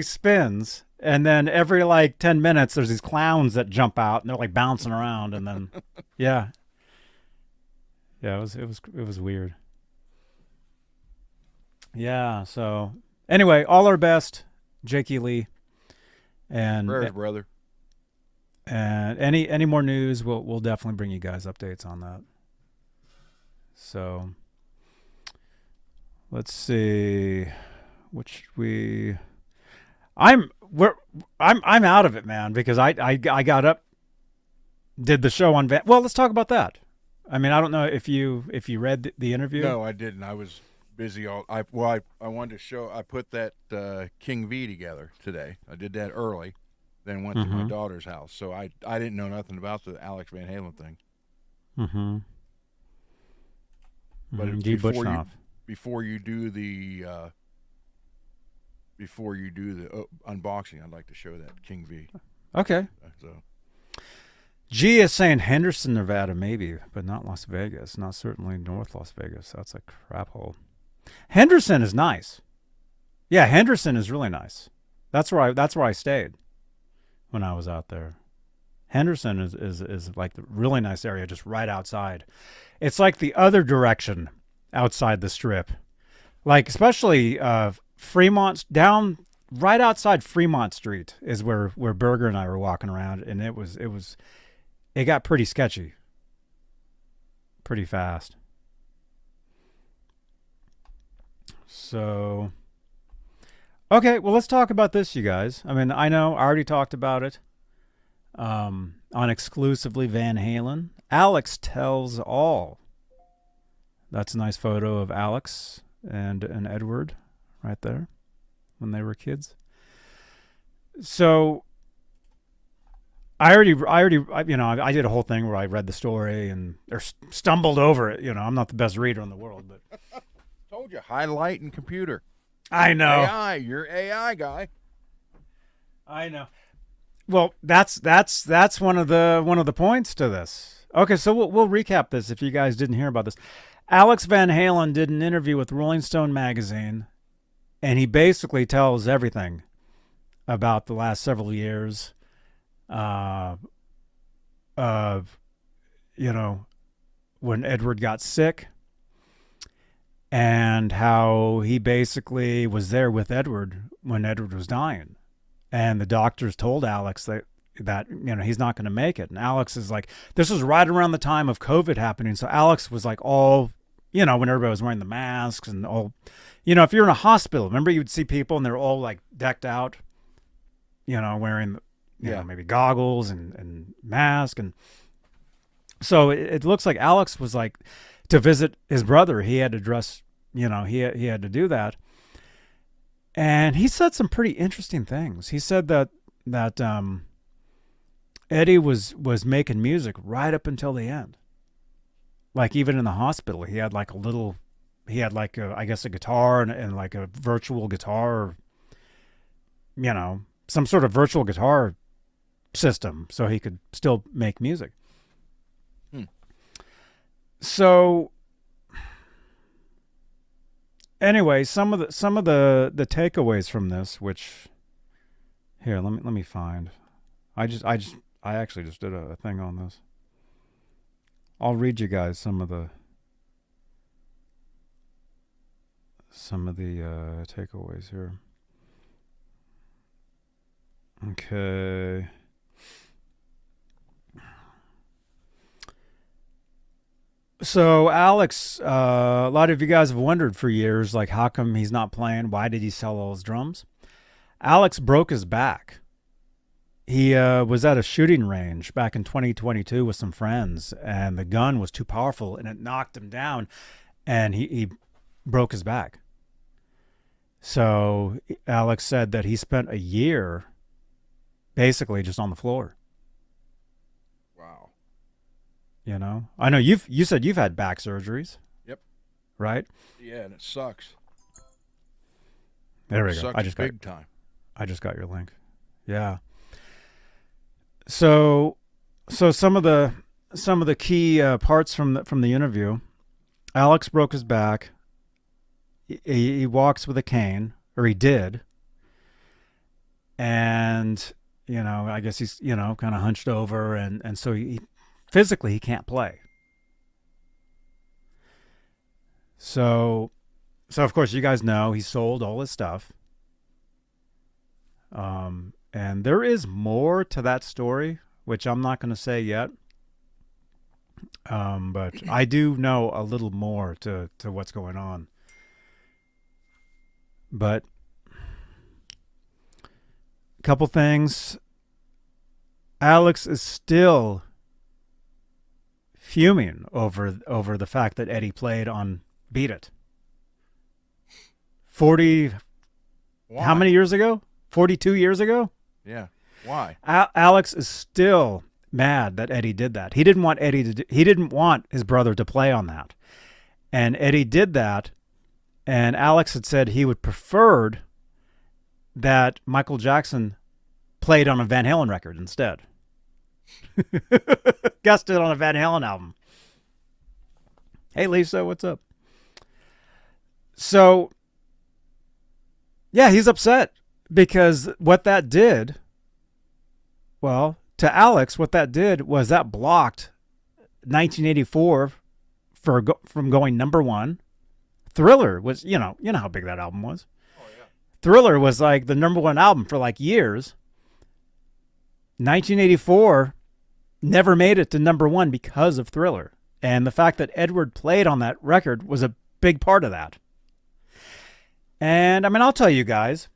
spins, and then every 10 minutes there's these clowns that jump out and they're bouncing around, and then it was weird. Yeah, so anyway, all our best, Jakey Lee, and Prayers, brother. And any more news, we'll definitely bring you guys updates on that. So let's see, I'm out of it, man, because I got up, did the show on well, let's talk about that. I mean, I don't know if you read the interview. No, I didn't. I was busy I wanted to show. I put that King V together today. I did that early. Then went to my daughter's house, so I didn't know nothing about the Alex Van Halen thing. Mm-hmm. But before you do the unboxing, I'd like to show that King V. Okay. So G is saying Henderson, Nevada, maybe, but not Las Vegas. Not certainly North Las Vegas. That's a crap hole. Henderson is nice. Yeah, Henderson is really nice. That's where I stayed when I was out there. Henderson is like the really nice area, just right outside. It's like the other direction outside the strip, especially Fremont, down right outside Fremont Street is where Berger and I were walking around, and it got pretty sketchy, pretty fast. So. Okay, well, let's talk about this, you guys. I mean, I know I already talked about it on Exclusively Van Halen. Alex Tells All. That's a nice photo of Alex and Edward right there when they were kids. So I did a whole thing where I read the story or stumbled over it. I'm not the best reader in the world, but told you, highlight and computer. I know. AI, you're AI guy. I know. Well, that's one of the points to this. Okay, so we'll recap this if you guys didn't hear about this. Alex Van Halen did an interview with Rolling Stone magazine, and he basically tells everything about the last several years of, when Edward got sick, and how he basically was there with Edward when Edward was dying. And the doctors told Alex that he's not going to make it. And Alex is like, this was right around the time of COVID happening. So Alex was like when everybody was wearing the masks and all, if you're in a hospital, remember you'd see people and they're all like decked out, wearing, maybe goggles and mask. And so it looks like Alex was like, to visit his brother, he had to dress, he had to do that. And he said some pretty interesting things. He said that Eddie was making music right up until the end. Like even in the hospital, he had like I guess a guitar and like a virtual guitar, some sort of virtual guitar system so he could still make music. So anyway, some of the takeaways from this, which here, let me find. I actually just did a thing on this. I'll read you guys some of the takeaways here. Okay. So Alex, a lot of you guys have wondered for years, like, how come he's not playing? Why did he sell all his drums? Alex broke his back. He was at a shooting range back in 2022 with some friends, and the gun was too powerful, and it knocked him down, and he broke his back. So Alex said that he spent a year basically just on the floor. I know you said you've had back surgeries. Yep. Right? Yeah, and it sucks. There we go. Sucks big time. I just got your link. Yeah. So some of the key parts from the interview. Alex broke his back. He walks with a cane, or he did. And I guess he's kind of hunched over, and so he physically, he can't play. So of course, you guys know he sold all his stuff. And there is more to that story, which I'm not going to say yet. But I do know a little more to what's going on. But a couple things. Alex is still fuming over the fact that Eddie played on Beat It. 40, Why? How many years ago? 42 years ago? Yeah. Why? Alex is still mad that Eddie did that. He didn't want he didn't want his brother to play on that. And Eddie did that, and Alex had said he would preferred that Michael Jackson played on a Van Halen record instead. Guested on a Van Halen album. Hey Lisa, what's up? So yeah, he's upset because what that did, well, to Alex, what that did was that blocked 1984 from going number one. Thriller was, you know how big that album was. Oh yeah. Thriller was like the number one album for like years. 1984 never made it to number one because of Thriller. And the fact that Edward played on that record was a big part of that. And I mean, I'll tell you guys,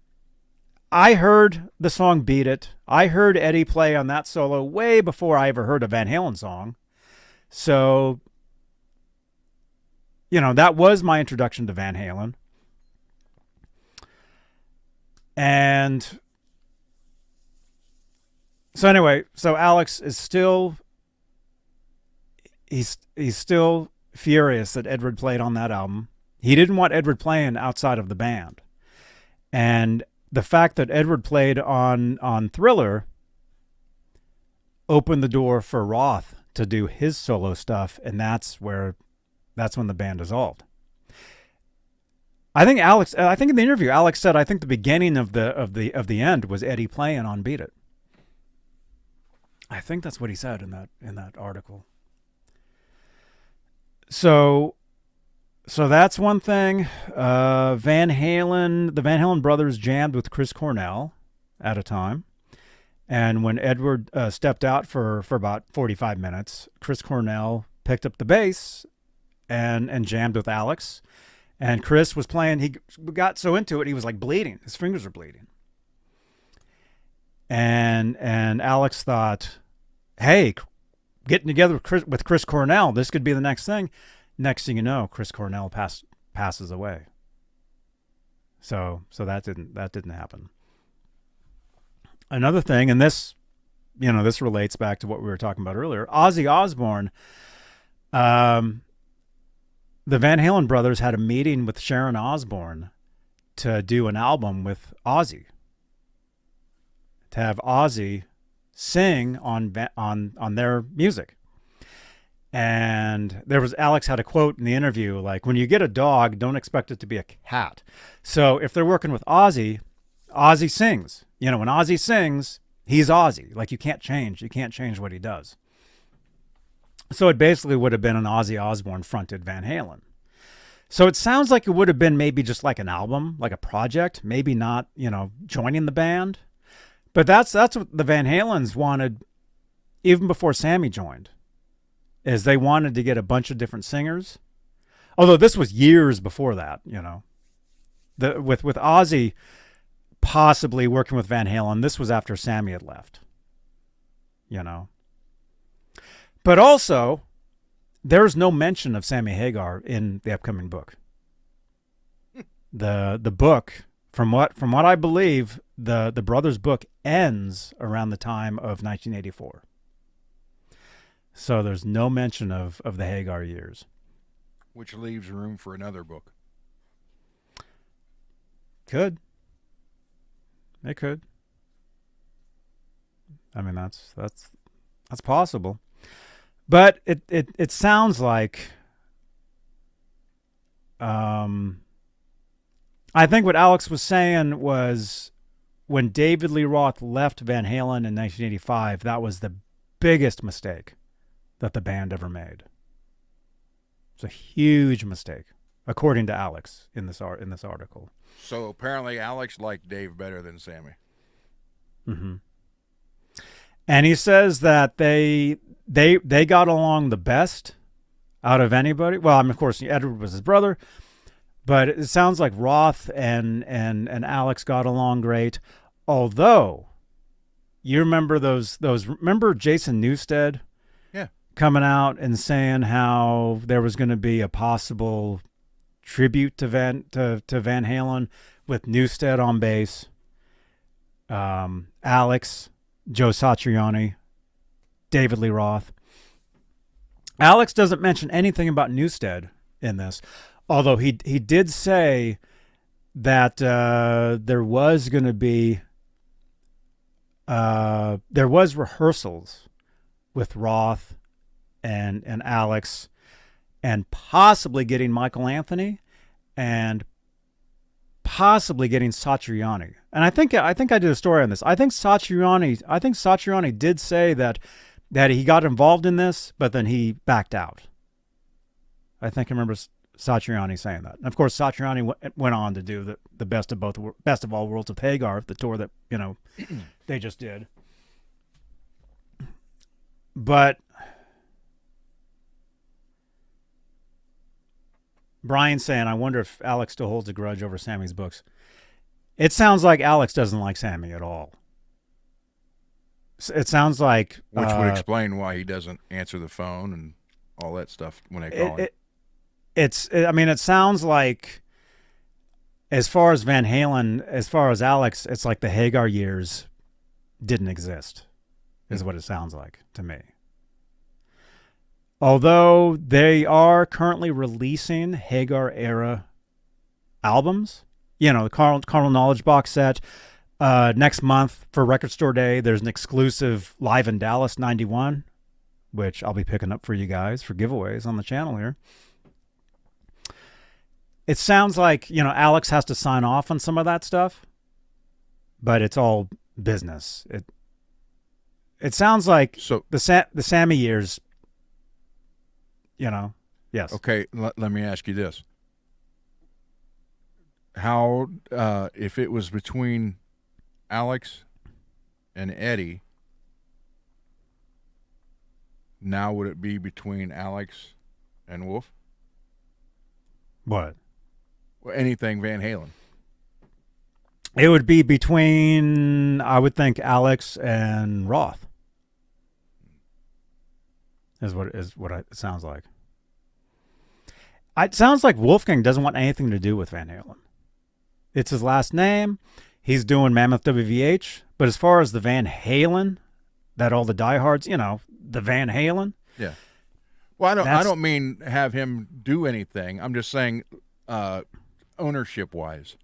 I heard the song Beat It. I heard Eddie play on that solo way before I ever heard a Van Halen song. So, that was my introduction to Van Halen. And so anyway, Alex is still, he's still furious that Edward played on that album. He didn't want Edward playing outside of the band. And the fact that Edward played on Thriller opened the door for Roth to do his solo stuff, and that's when the band dissolved. I think in the interview, Alex said, I think the beginning of the end was Eddie playing on Beat It. I think that's what he said in that article. So that's one thing. The Van Halen brothers jammed with Chris Cornell at a time. And when Edward stepped out for about 45 minutes, Chris Cornell picked up the bass and jammed with Alex. And Chris was playing. He got so into it, he was like bleeding. His fingers were bleeding. And Alex thought, hey, getting together with Chris Cornell, this could be the next thing. Next thing you know, Chris Cornell passes away. So that didn't happen. Another thing, and this relates back to what we were talking about earlier. Ozzy Osbourne, the Van Halen brothers had a meeting with Sharon Osbourne to do an album with Ozzy. To have Ozzy sing on their music. And Alex had a quote in the interview, like, when you get a dog, don't expect it to be a cat. So if they're working with Ozzy, Ozzy sings. When Ozzy sings, he's Ozzy. Like, you can't change what he does. So it basically would have been an Ozzy Osbourne fronted Van Halen. So it sounds like it would have been maybe just like an album, like a project, maybe not, joining the band. But that's what the Van Halens wanted even before Sammy joined, is they wanted to get a bunch of different singers. Although this was years before that, with Ozzy possibly working with Van Halen, this was after Sammy had left, But also, there's no mention of Sammy Hagar in the upcoming book. The book, from what I believe, the brothers' book ends around the time of 1984. So there's no mention of the Hagar years. Which leaves room for another book. Could. It could. I mean, that's possible. But it sounds like I think what Alex was saying was when David Lee Roth left Van Halen in 1985, that was the biggest mistake that the band ever made. It's a huge mistake, according to Alex in this article. So apparently Alex liked Dave better than Sammy. Mm-hmm. And he says that they got along the best out of anybody. Well, I mean, of course, Edward was his brother, but it sounds like Roth and Alex got along great. Although, you remember remember Jason Newsted? Yeah. Coming out and saying how there was going to be a possible tribute to Van Halen with Newsted on bass, Alex, Joe Satriani, David Lee Roth. Alex doesn't mention anything about Newsted in this, although he did say that there was going to be there was rehearsals with Roth and Alex, and possibly getting Michael Anthony, and possibly getting Satriani. And I think I did a story on this. I think Satriani did say that he got involved in this, but then he backed out. I think I remember Satriani saying that. And of course, Satriani went on to do the best of all worlds with Hagar, the tour that they just did. But Brian's saying, I wonder if Alex still holds a grudge over Sammy's books. It sounds like Alex doesn't like Sammy at all. It sounds like... Which would explain why he doesn't answer the phone and all that stuff when they call him. It sounds like, as far as Van Halen, as far as Alex, it's like the Hagar years didn't exist, is what it sounds like to me. Although they are currently releasing Hagar era albums, the Carnal Knowledge box set, Next month for Record Store Day, there's an exclusive Live in Dallas 91, which I'll be picking up for you guys for giveaways on the channel here. It sounds like, Alex has to sign off on some of that stuff, but it's all business. It sounds like the Sammy years, yes. Okay, let me ask you this. How, if it was between Alex and Eddie, now would it be between Alex and Wolf? What? Well, anything Van Halen. It would be between, I would think, Alex and Roth. Is what it sounds like. It sounds like Wolfgang doesn't want anything to do with Van Halen. It's his last name. He's doing Mammoth WVH. But as far as the Van Halen, that all the diehards, the Van Halen. Yeah. Well, I don't mean have him do anything. I'm just saying ownership-wise.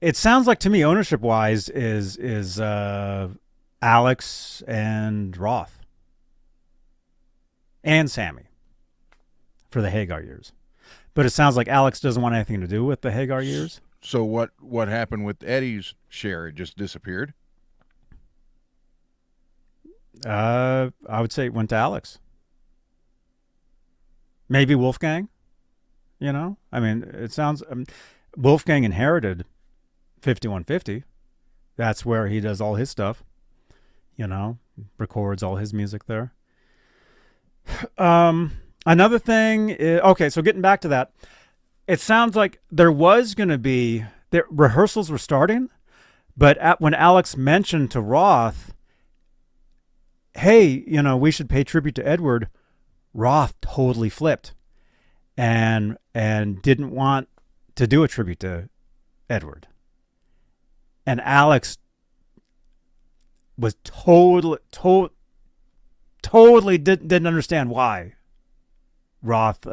It sounds like to me ownership-wise is Alex and Roth. And Sammy. For the Hagar years. But it sounds like Alex doesn't want anything to do with the Hagar years. So what happened with Eddie's share? It just disappeared? I would say it went to Alex. Maybe Wolfgang. It sounds... Wolfgang inherited 5150. That's where he does all his stuff. Records all his music there. Another thing is, okay, so getting back to that, it sounds like there was going to be, rehearsals were starting, but when Alex mentioned to Roth, hey, we should pay tribute to Edward, Roth totally flipped and didn't want to do a tribute to Edward. And Alex was totally didn't understand why Roth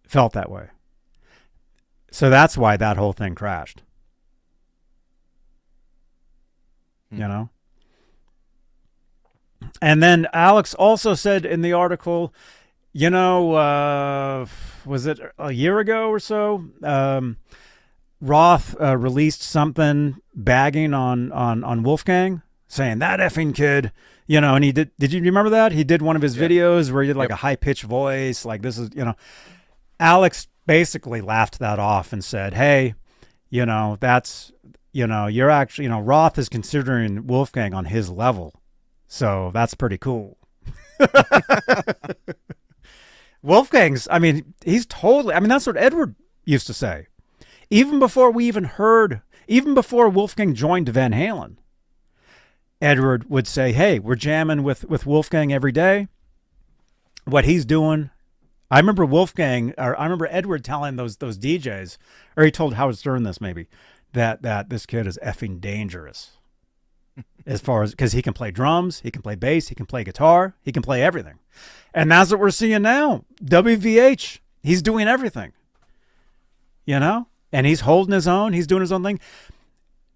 felt that way. So that's why that whole thing crashed. And then Alex also said in the article, was it a year ago or so? Roth released something bagging on Wolfgang, saying that effing kid, and he did you remember that? He did one of his videos where he did like a high pitched voice, like this is, Alex basically laughed that off and said, hey, that's, you're actually, Roth is considering Wolfgang on his level. So that's pretty cool. Wolfgang's, he's totally, that's what Edward used to say. Even before Wolfgang joined Van Halen, Edward would say, hey, we're jamming with Wolfgang every day. What he's doing, I remember Edward telling those DJs, or he told Howard Stern this maybe, that this kid is effing dangerous. As far as, because he can play drums, he can play bass, he can play guitar, he can play everything. And that's what we're seeing now. WVH, he's doing everything. And he's holding his own, he's doing his own thing.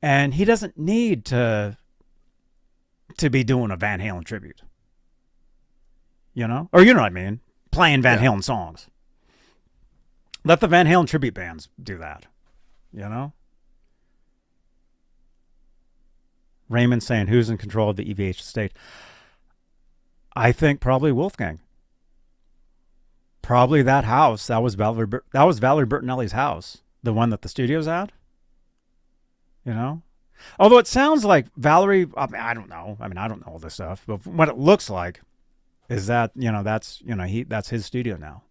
And he doesn't need to be doing a Van Halen tribute. Or you know what I mean? Playing Van Halen songs. Let the Van Halen tribute bands do that. Raymond saying, who's in control of the EVH estate? I think probably Wolfgang. Probably that house. That was Valerie Bertinelli's house. The one that the studio's at. Although it sounds like Valerie, I don't know. I don't know all this stuff. But what it looks like is that, that's his studio now.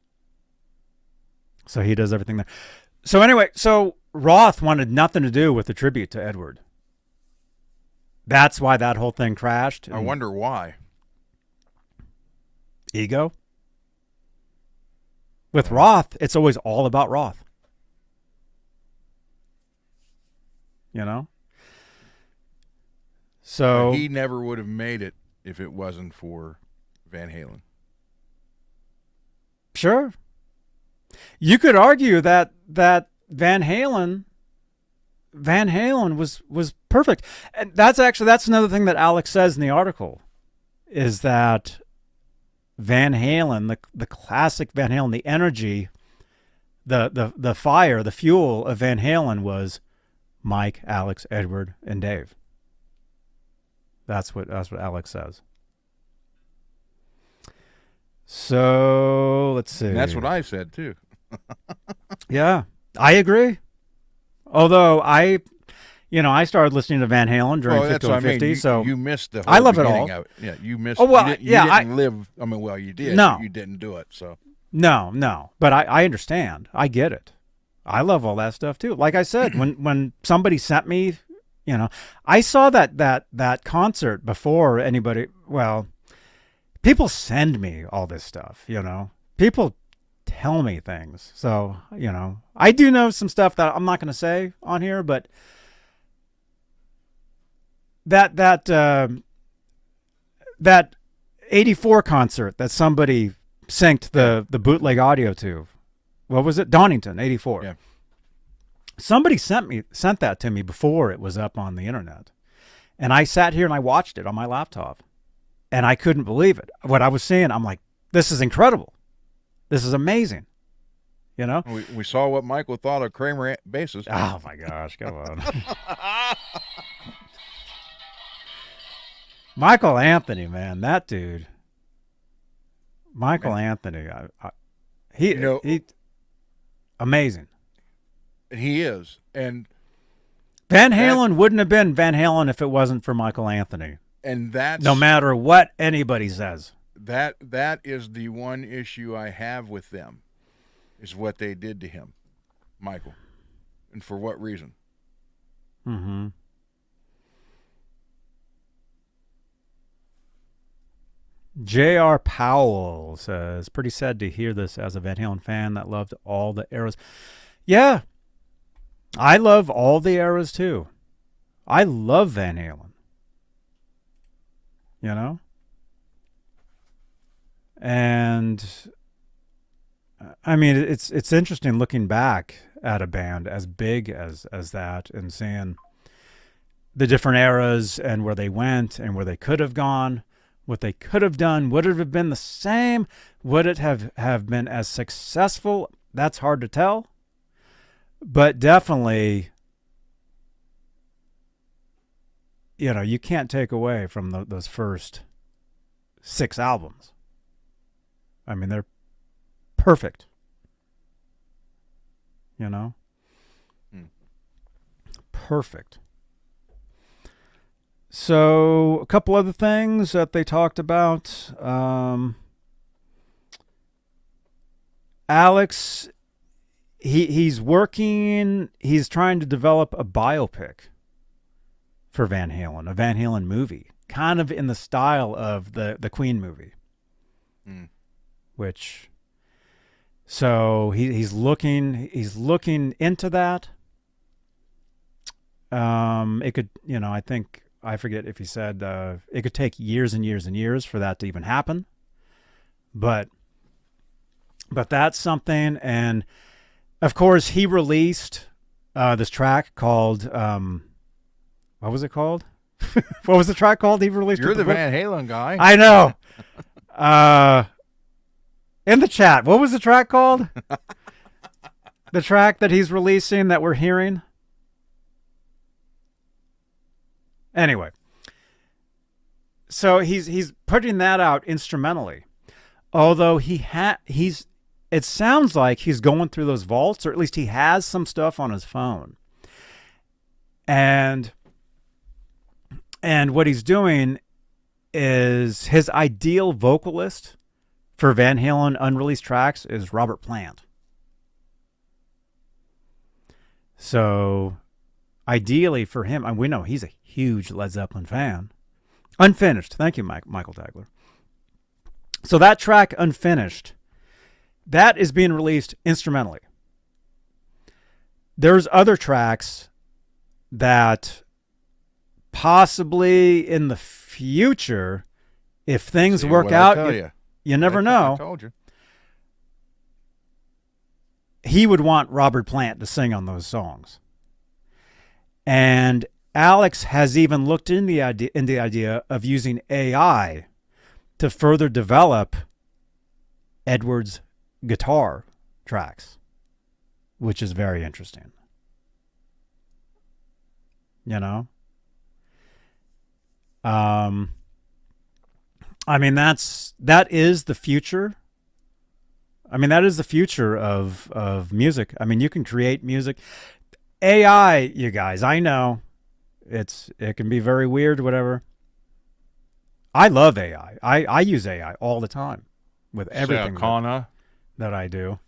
So he does everything there. So anyway, Roth wanted nothing to do with the tribute to Edward. That's why that whole thing crashed. I wonder why. Ego. With Roth, it's always all about Roth. So he never would have made it if it wasn't for Van Halen. Sure. You could argue that Van Halen Van Halen was perfect. And that's another thing that Alex says in the article, is that Van Halen, the classic Van Halen, the energy, the fire, the fuel of Van Halen was Mike, Alex, Edward, and Dave. That's what Alex says. So let's see. And that's what I said too. Yeah, I agree. Although I started listening to Van Halen during 50 and 50, so you missed the whole I love it beginning all. of it. Yeah, you missed. Oh, well, you didn't live. I mean, well, you did. No. But you didn't do it. So No, but I understand. I get it. I love all that stuff too. Like I said, when somebody sent me, I saw that concert before anybody. Well, people send me all this stuff. People tell me things. So I do know some stuff that I'm not going to say on here, but that 84 concert that somebody synced the bootleg audio to. What was it? Donington, 84. Yeah. Somebody sent that to me before it was up on the internet. And I sat here and I watched it on my laptop. And I couldn't believe it. What I was seeing, I'm like, this is incredible. This is amazing. we saw what Michael thought of Kramer basses. Oh my gosh, come on. Michael Anthony, man, that dude. Michael Anthony, he amazing. He is, and Van Halen wouldn't have been Van Halen if it wasn't for Michael Anthony. And that's no matter what anybody says. That is the one issue I have with them, is what they did to him, Michael, and for what reason. Mm-hmm. J.R. Powell says, pretty sad to hear this as a Van Halen fan that loved all the eras. Yeah, I love all the eras too. I love Van Halen. And I mean, it's interesting looking back at a band as big as that and seeing the different eras and where they went and where they could have gone, what they could have done. Would it have been the same? Would it have been as successful? That's hard to tell. But definitely, you can't take away from those first 6 albums. I mean, they're perfect. Perfect. So, a couple other things that they talked about. Alex, he's trying to develop a biopic for Van Halen, a Van Halen movie, kind of in the style of the Queen movie. Which, so he's looking into that. It could, I forget if he said it could take years and years and years for that to even happen. But that's something. And of course, he released this track called what was it called? What was the track called? He released. You're the Van Halen guy. I know. In the chat, what was the track called? The track that he's releasing that we're hearing. Anyway, so he's putting that out instrumentally, although it sounds like he's going through those vaults, or at least he has some stuff on his phone, and what he's doing is his ideal vocalist for Van Halen unreleased tracks is Robert Plant. So ideally for him, and we know he's a huge Led Zeppelin fan. Unfinished. Thank you, Michael Dagler. So that track, Unfinished, that is being released instrumentally. There's other tracks that possibly in the future, if things work out, you never know. I told you. He would want Robert Plant to sing on those songs. And Alex has even looked in the idea of using AI to further develop Edward's guitar tracks, which is very interesting. You know? I mean, that is the future. I mean, that is the future of music. I mean, you can create music. AI, you guys, I know it can be very weird, whatever. I love AI. I use AI all the time with everything that I do.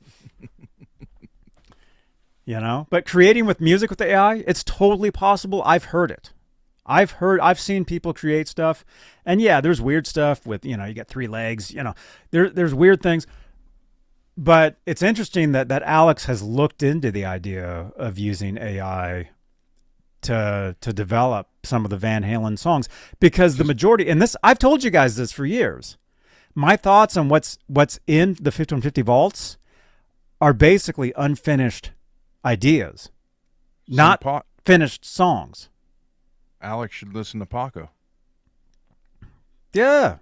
You know, but creating with music with AI, it's totally possible. I've heard it. I've seen people create stuff, and yeah, there's weird stuff with, you get 3 legs, there's weird things. But it's interesting that Alex has looked into the idea of using AI to develop some of the Van Halen songs, because the majority, and this, I've told you guys this for years, my thoughts on what's in the 5150 vaults are basically unfinished ideas, not finished songs. Alex should listen to Paco. Yeah.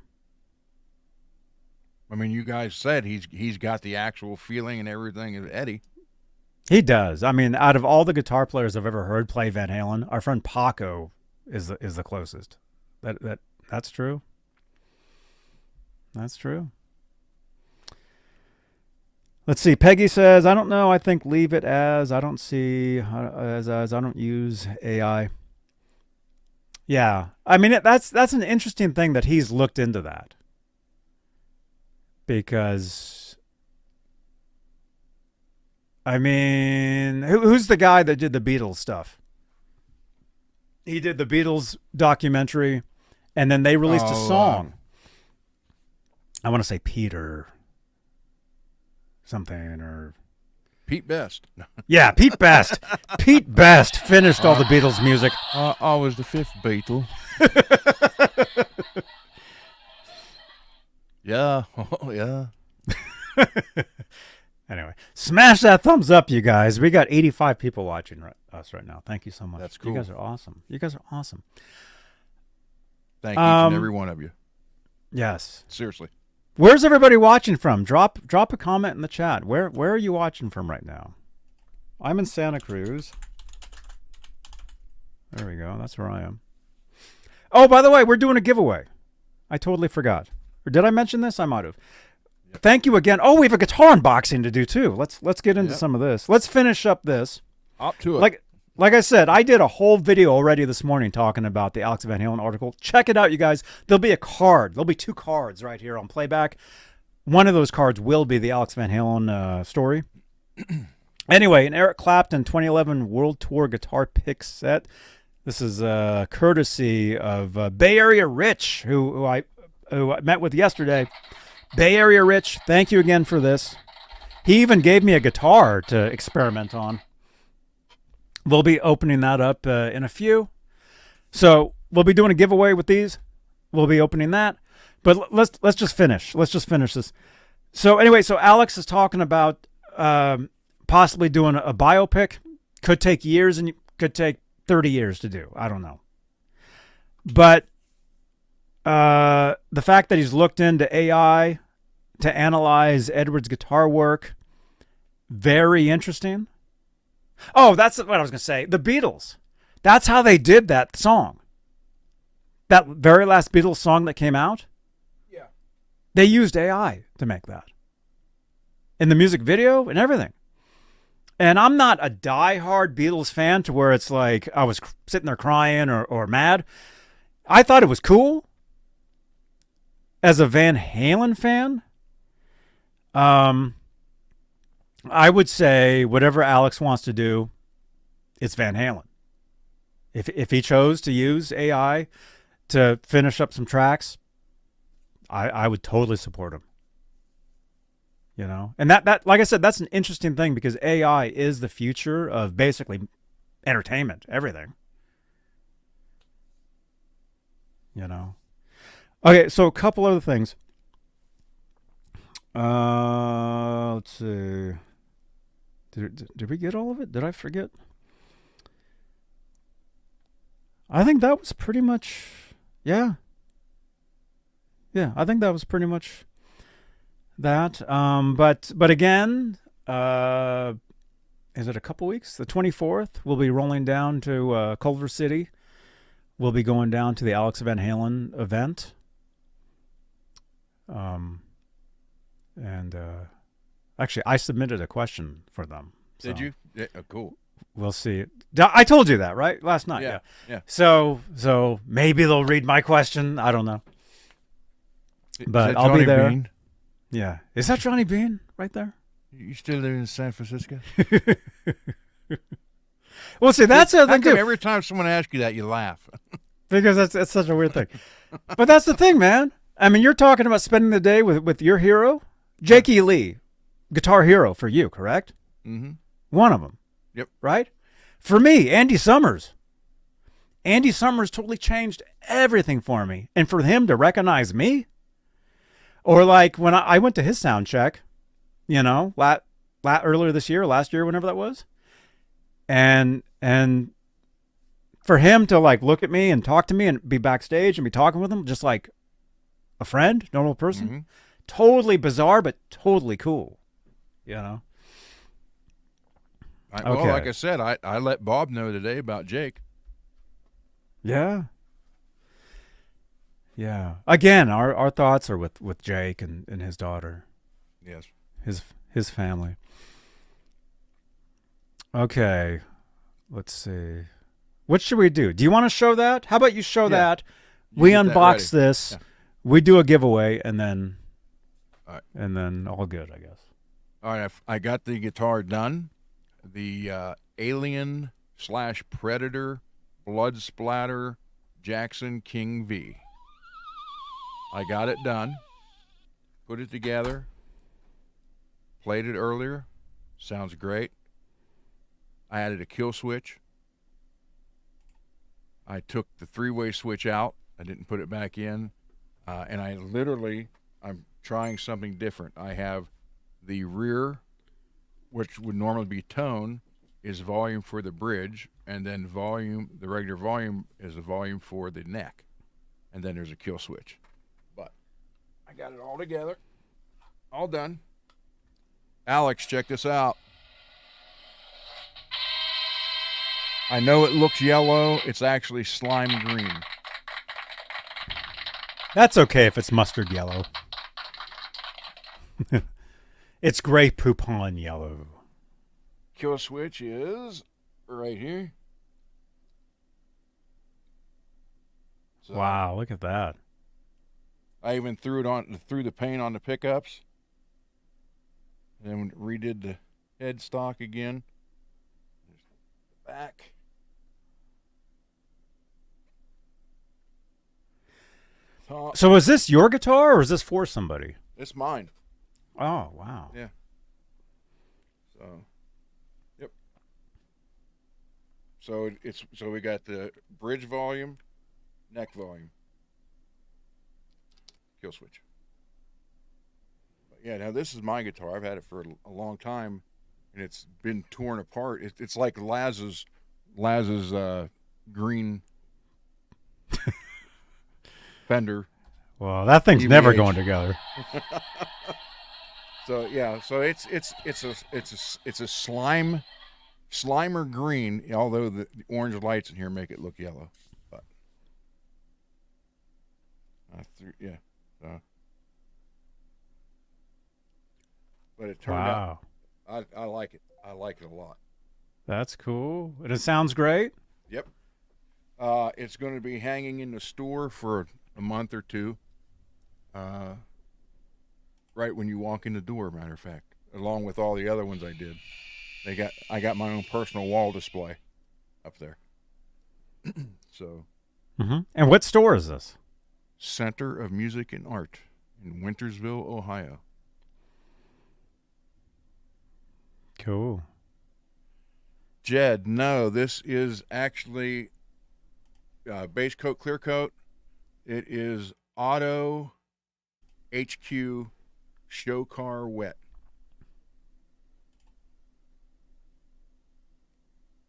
I mean, you guys said he's got the actual feeling and everything of Eddie. He does. I mean, out of all the guitar players I've ever heard play Van Halen, our friend Paco is the closest. That's true. That's true. Let's see. Peggy says, I don't know. I think leave it as. I don't see as I don't use AI. Yeah. I mean, that's an interesting thing that he's looked into that. Because, I mean, who's the guy that did the Beatles stuff? He did the Beatles documentary, and then they released a song. I want to say Peter something, or Pete Best. Yeah, Pete Best. Pete Best finished all the Beatles music. I was the 5th Beatle. Yeah. Oh, yeah. Anyway, smash that thumbs up, you guys. We got 85 people watching us right now. Thank you so much. That's cool. You guys are awesome. You guys are awesome. Thank each and every one of you. Yes. Seriously. Where's everybody watching from? Drop a comment in the chat. Where are you watching from right now? I'm in Santa Cruz. There we go. That's where I am. Oh, by the way, we're doing a giveaway. I totally forgot. Or did I mention this? I might have. Yep. Thank you again. Oh, we have a guitar unboxing to do too. Let's get into some of this. Let's finish up this. Up to it. Like I said, I did a whole video already this morning talking about the Alex Van Halen article. Check it out, you guys. There'll be a card. There'll be 2 cards right here on playback. One of those cards will be the Alex Van Halen story. Anyway, an Eric Clapton 2011 World Tour guitar pick set. This is courtesy of Bay Area Rich, who I met with yesterday. Bay Area Rich, thank you again for this. He even gave me a guitar to experiment on. We'll be opening that up in a few. So we'll be doing a giveaway with these. We'll be opening that. But let's just finish. Let's just finish this. So anyway, so Alex is talking about possibly doing a biopic. Could take years and could take 30 years to do. I don't know. But the fact that he's looked into AI to analyze Edward's guitar work, very interesting. Oh, that's what I was going to say. The Beatles. That's how they did that song. That very last Beatles song that came out. Yeah. They used AI to make that. In the music video and everything. And I'm not a diehard Beatles fan to where it's like I was sitting there crying or mad. I thought it was cool. As a Van Halen fan, I would say whatever Alex wants to do, it's Van Halen. If he chose to use AI to finish up some tracks, I would totally support him. You know, and that like I said, that's an interesting thing because AI is the future of basically entertainment, everything. You know. Okay, so a couple other things. Let's see. Did we get all of it? Did I forget? I think that was pretty much, yeah. Yeah, I think that was pretty much that. But again, is it a couple weeks? The 24th, we'll be rolling down to Culver City. We'll be going down to the Alex Van Halen event. And actually, I submitted a question for them. So Did you? Yeah, oh, cool. we'll see. I told you that, right? Last night. Yeah, Yeah. yeah. So maybe they'll read my question. I don't know. Is But that I'll Johnny be there. Beane? Yeah. Is that Johnny Beane right there? You still live in San Francisco? Well, see, that's the How thing come too, every time someone asks you that, you laugh? because that's such a weird thing. But that's the thing, man. I mean, you're talking about spending the day with your hero, Jake E. Lee, guitar hero for you, correct? Mm-hmm. One of them. Yep. Right? For me, Andy Summers. Andy Summers totally changed everything for me. And for him to recognize me, or like when I went to his sound check, you know, earlier this year, last year, whenever that was, and for him to like look at me and talk to me and be backstage and be talking with him just like a friend, normal person, Mm-hmm. totally bizarre but totally cool, you know. Well, Okay. like I said, I let Bob know today about Jake. Yeah. Yeah. Again, our thoughts are with Jake and his daughter, Yes. his family. Okay. Let's see. What should we do? Do you want to show that? How about you show Yeah. that? You We get that unbox ready. this. Yeah. We do a giveaway and then All right. all good, I guess. All right, I got the guitar done. The Alien / Predator Blood Splatter Jackson King V. I got it done. Put it together. Played it earlier. Sounds great. I added a kill switch. I took the 3-way switch out. I didn't put it back in. And I'm trying something different. I have the rear, which would normally be tone, is volume for the bridge, and then the regular volume is the volume for the neck. And then there's a kill switch. But I got it all together. All done. Alex, check this out. I know it looks yellow. It's actually slime green. That's okay if it's mustard yellow. It's gray poupon yellow. Kill switch is right here. So Wow, look at that. I even threw the paint on the pickups. Then redid the headstock again. There's the back. Top. So is this your guitar or is this for somebody? It's mine. Oh, wow. Yeah. So, yep. So we got the bridge volume, neck volume, kill switch. But yeah, now this is my guitar. I've had it for a long time, and it's been torn apart. It's like Laz's green Fender. Well, that thing's EVH. never going together. So yeah, so it's a slimer green, although the orange lights in here make it look yellow. But but it turned out. Wow. I like it. I like it a lot. That's cool. And it sounds great. Yep. It's going to be hanging in the store for a month or two. Right when you walk in the door, matter of fact, along with all the other ones I did. I got my own personal wall display up there. So, Mm-hmm. And what store is this? Center of Music and Art in Wintersville, Ohio. Cool. Jed, no, this is actually base coat, clear coat. It is Auto HQ Show Car Wet.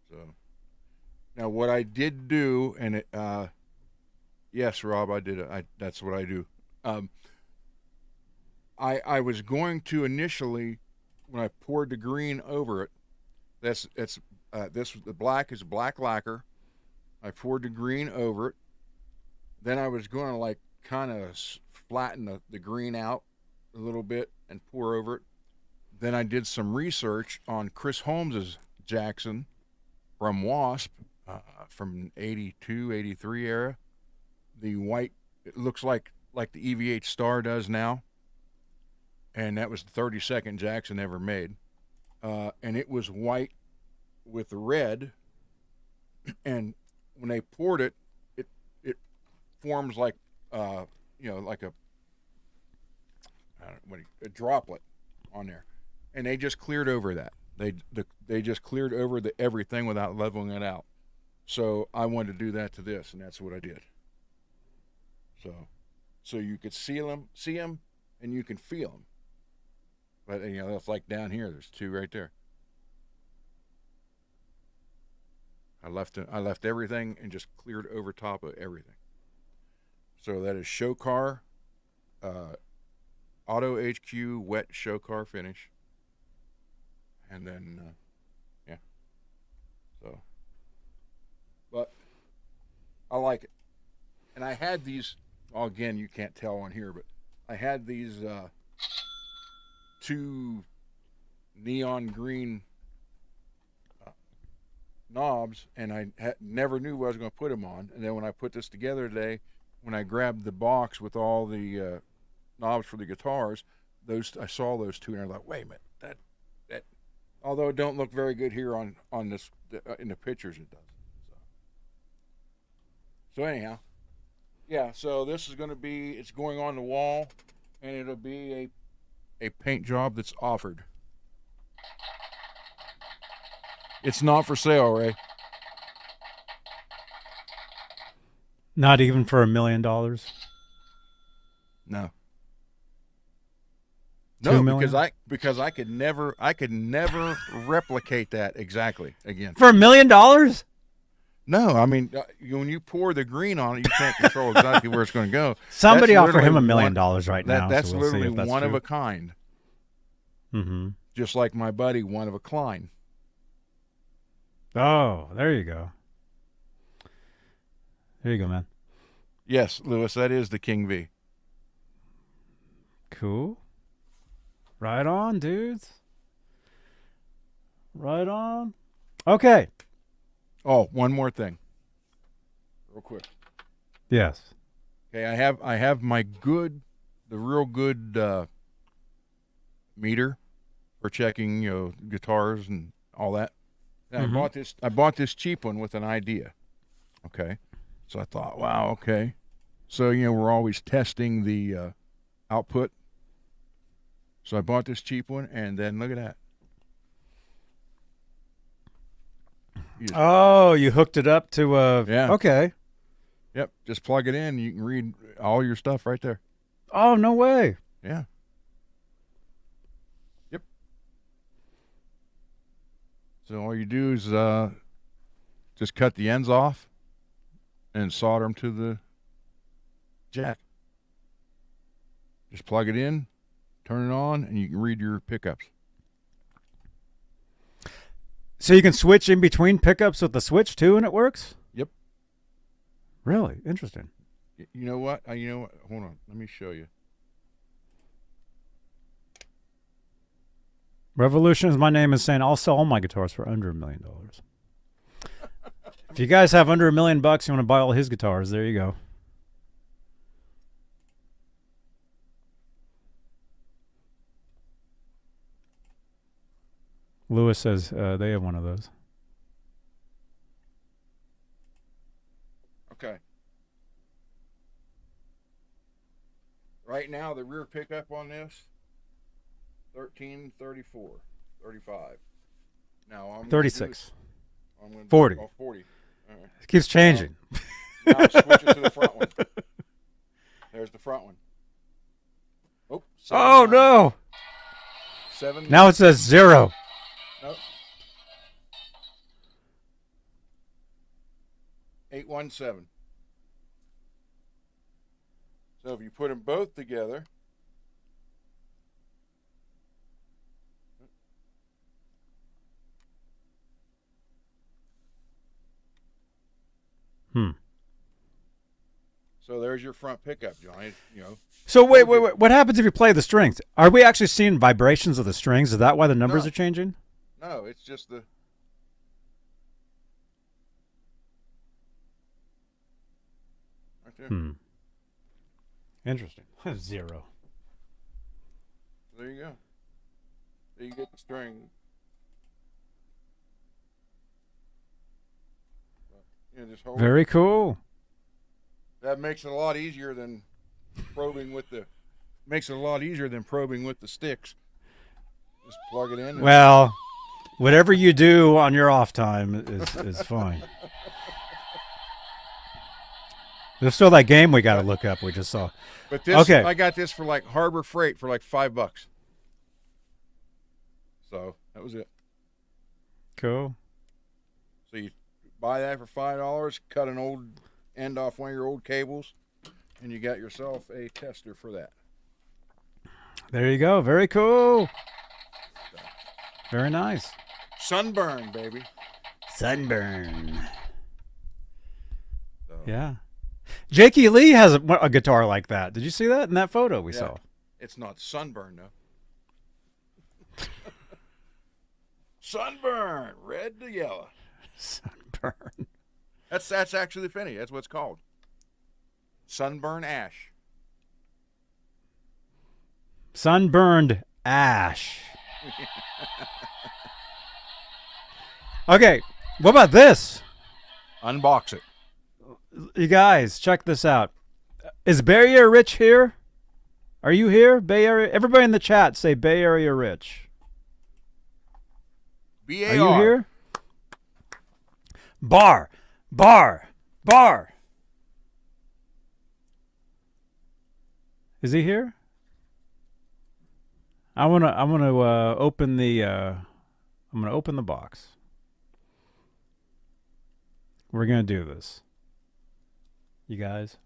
So Now, what I did do, and yes, Rob, I did. That's what I do. I was going to initially, when I poured the green over it, the black is black lacquer. I poured the green over it. Then I was going to like kind of flatten the green out a little bit and pour over it. Then I did some research on Chris Holmes's Jackson from Wasp from 82, 83 era. The white, it looks like the EVH Star does now. And that was the 32nd Jackson ever made. And it was white with red. And when they poured it, it forms like, like a droplet on there. And they just cleared over that. They just cleared over everything without leveling it out. So I wanted to do that to this, and that's what I did. So you could see them, and you can feel them. But that's like down here. There's two right there. I left everything and just cleared over top of everything. So that is show car, Auto HQ wet show car finish. And then, yeah. So, but I like it. And I had these, well, again, you can't tell on here, but I had these two neon green knobs, and I never knew what I was going to put them on. And then when I put this together today, when I grabbed the box with all the knobs for the guitars, I saw those two, and I thought, wait a minute, that although it don't look very good here on this in the pictures, it does. So anyhow, yeah. So this is going to be, it's going on the wall, and it'll be a paint job that's offered. It's not for sale, Ray. Not even for $1 million? No. $2 No, million? because I could never replicate that exactly again. For $1 million? No, I mean when you pour the green on it, you can't control exactly where it's going to go. Somebody That's offer him $1 literally million right now. That's so we'll see literally if that's one true. of a kind. Mm-hmm. Just like my buddy, one of a Klein. Oh, there you go. There you go, man. Yes, Lewis, that is the King V. Cool. Right on, dudes. Right on. Okay. Oh, one more thing, real quick. Yes. Okay, I have the real good meter for checking guitars and all that. And I bought this cheap one with an idea. Okay, so I thought, wow, okay. So we're always testing the output. So I bought this cheap one, and then look at that. Oh, you hooked it up to yeah. Okay. Yep, just plug it in. You can read all your stuff right there. Oh, no way. Yeah. Yep. So all you do is just cut the ends off and solder them to the jack. Just plug it in, turn it on, and you can read your pickups. So you can switch in between pickups with the switch too, and it works? Yep. Really? Interesting. You know what? Hold on. Let me show you. Revolution is my name is saying I'll sell all my guitars for under $1 million. If you guys have under $1 million, you want to buy all his guitars, there you go. Lewis says they have one of those. Okay. Right now, the rear pickup on this, 13, 34, 35. Now I'm 36. I'm gonna 40. 40. All right. It keeps changing. Now switch it to the front one. There's the front one. Oh, Oh, no. 7. Now it says 0. Nope. 817. So if you put them both together, so there's your front pickup, Johnny. You know. So wait. What happens if you play the strings? Are we actually seeing vibrations of the strings? Is that why the numbers No. are changing? No, it's just the. Right there. Interesting. 0. There you go. There you get the string. Yeah, just hold Very it. cool. That makes it a lot easier than probing with the. Makes it a lot easier than probing with the sticks. Just plug it in. Well, whatever you do on your off time is fine. There's still that game we got to look up. We just saw. But this, Okay. I got this for like Harbor Freight for like $5. So that was it. Cool. So you buy that for $5, cut an old end off one of your old cables, and you got yourself a tester for that. There you go. Very cool. Very nice. Sunburn, baby. Sunburn. So, Yeah. Jakey Lee has a guitar like that. Did you see that in that photo we yeah. saw? It's not sunburn though. Sunburn, red to yellow. Sunburn. That's actually funny. That's what it's called. Sunburn ash. Sunburned ash. Okay, what about this? Unbox it. You guys, check this out. Is Bay Area Rich here? Are you here? Bay Area? Everybody in the chat say Bay Area Rich. BAR. Are you here? Bar. Is he here? I'm gonna open the box. We're gonna do this. You guys.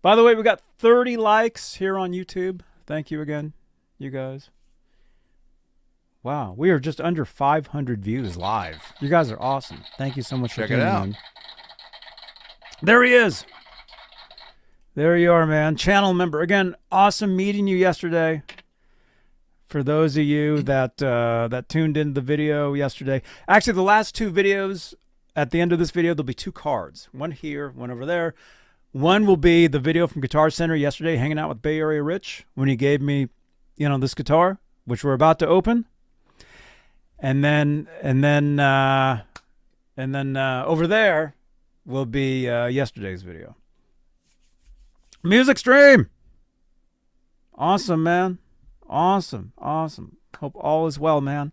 By the way, we got 30 likes here on YouTube. Thank you again, you guys. Wow, we are just under 500 views live. You guys are awesome. Thank you so much for Check it tuning out. in. There he is. There you are, man. Channel member. Again, awesome meeting you yesterday. For those of you that that tuned into the video yesterday. Actually, the last 2 videos, at the end of this video, there'll be 2 cards. One here, one over there. One will be the video from Guitar Center yesterday, hanging out with Bay Area Rich when he gave me, this guitar, which we're about to open. And then over there will be yesterday's video. Music stream. Awesome, man. Awesome. Hope all is well, man.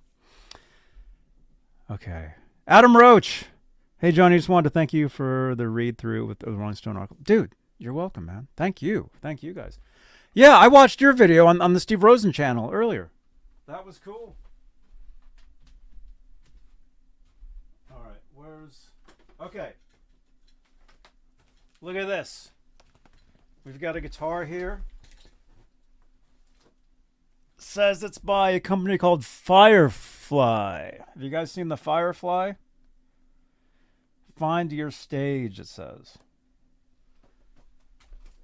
Okay. Adam Roach. Hey, Johnny, just wanted to thank you for the read-through with the Rolling Stone article. Dude, you're welcome, man. Thank you. Thank you, guys. Yeah, I watched your video on the Steve Rosen channel earlier. That was cool. All right, okay. Look at this. We've got a guitar here. Says it's by a company called Firefly. Have you guys seen the Firefly? Find your stage, it says.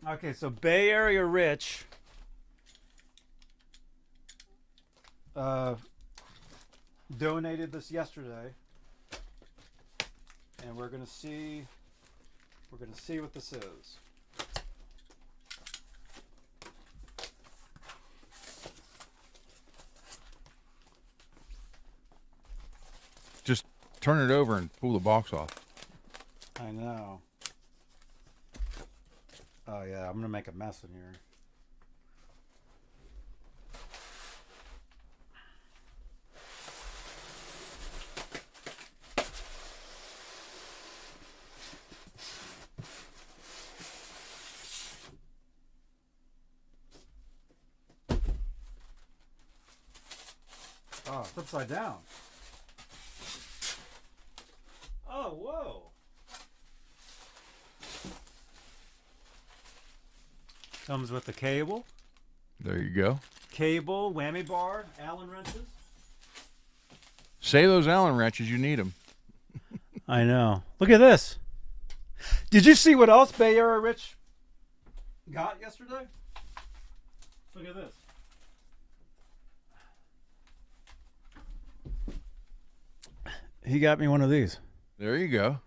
Okay, so Bay Area Rich donated this yesterday, and we're gonna see what this is. Just turn it over and pull the box off. I know. Oh yeah, I'm gonna make a mess in here. Oh, it's upside down. Oh, whoa. Comes with the cable. There you go. Cable, whammy bar, Allen wrenches. Say those Allen wrenches, you need them. I know. Look at this. Did you see what else Bay Area Rich got yesterday? Look at this. He got me one of these. There you go.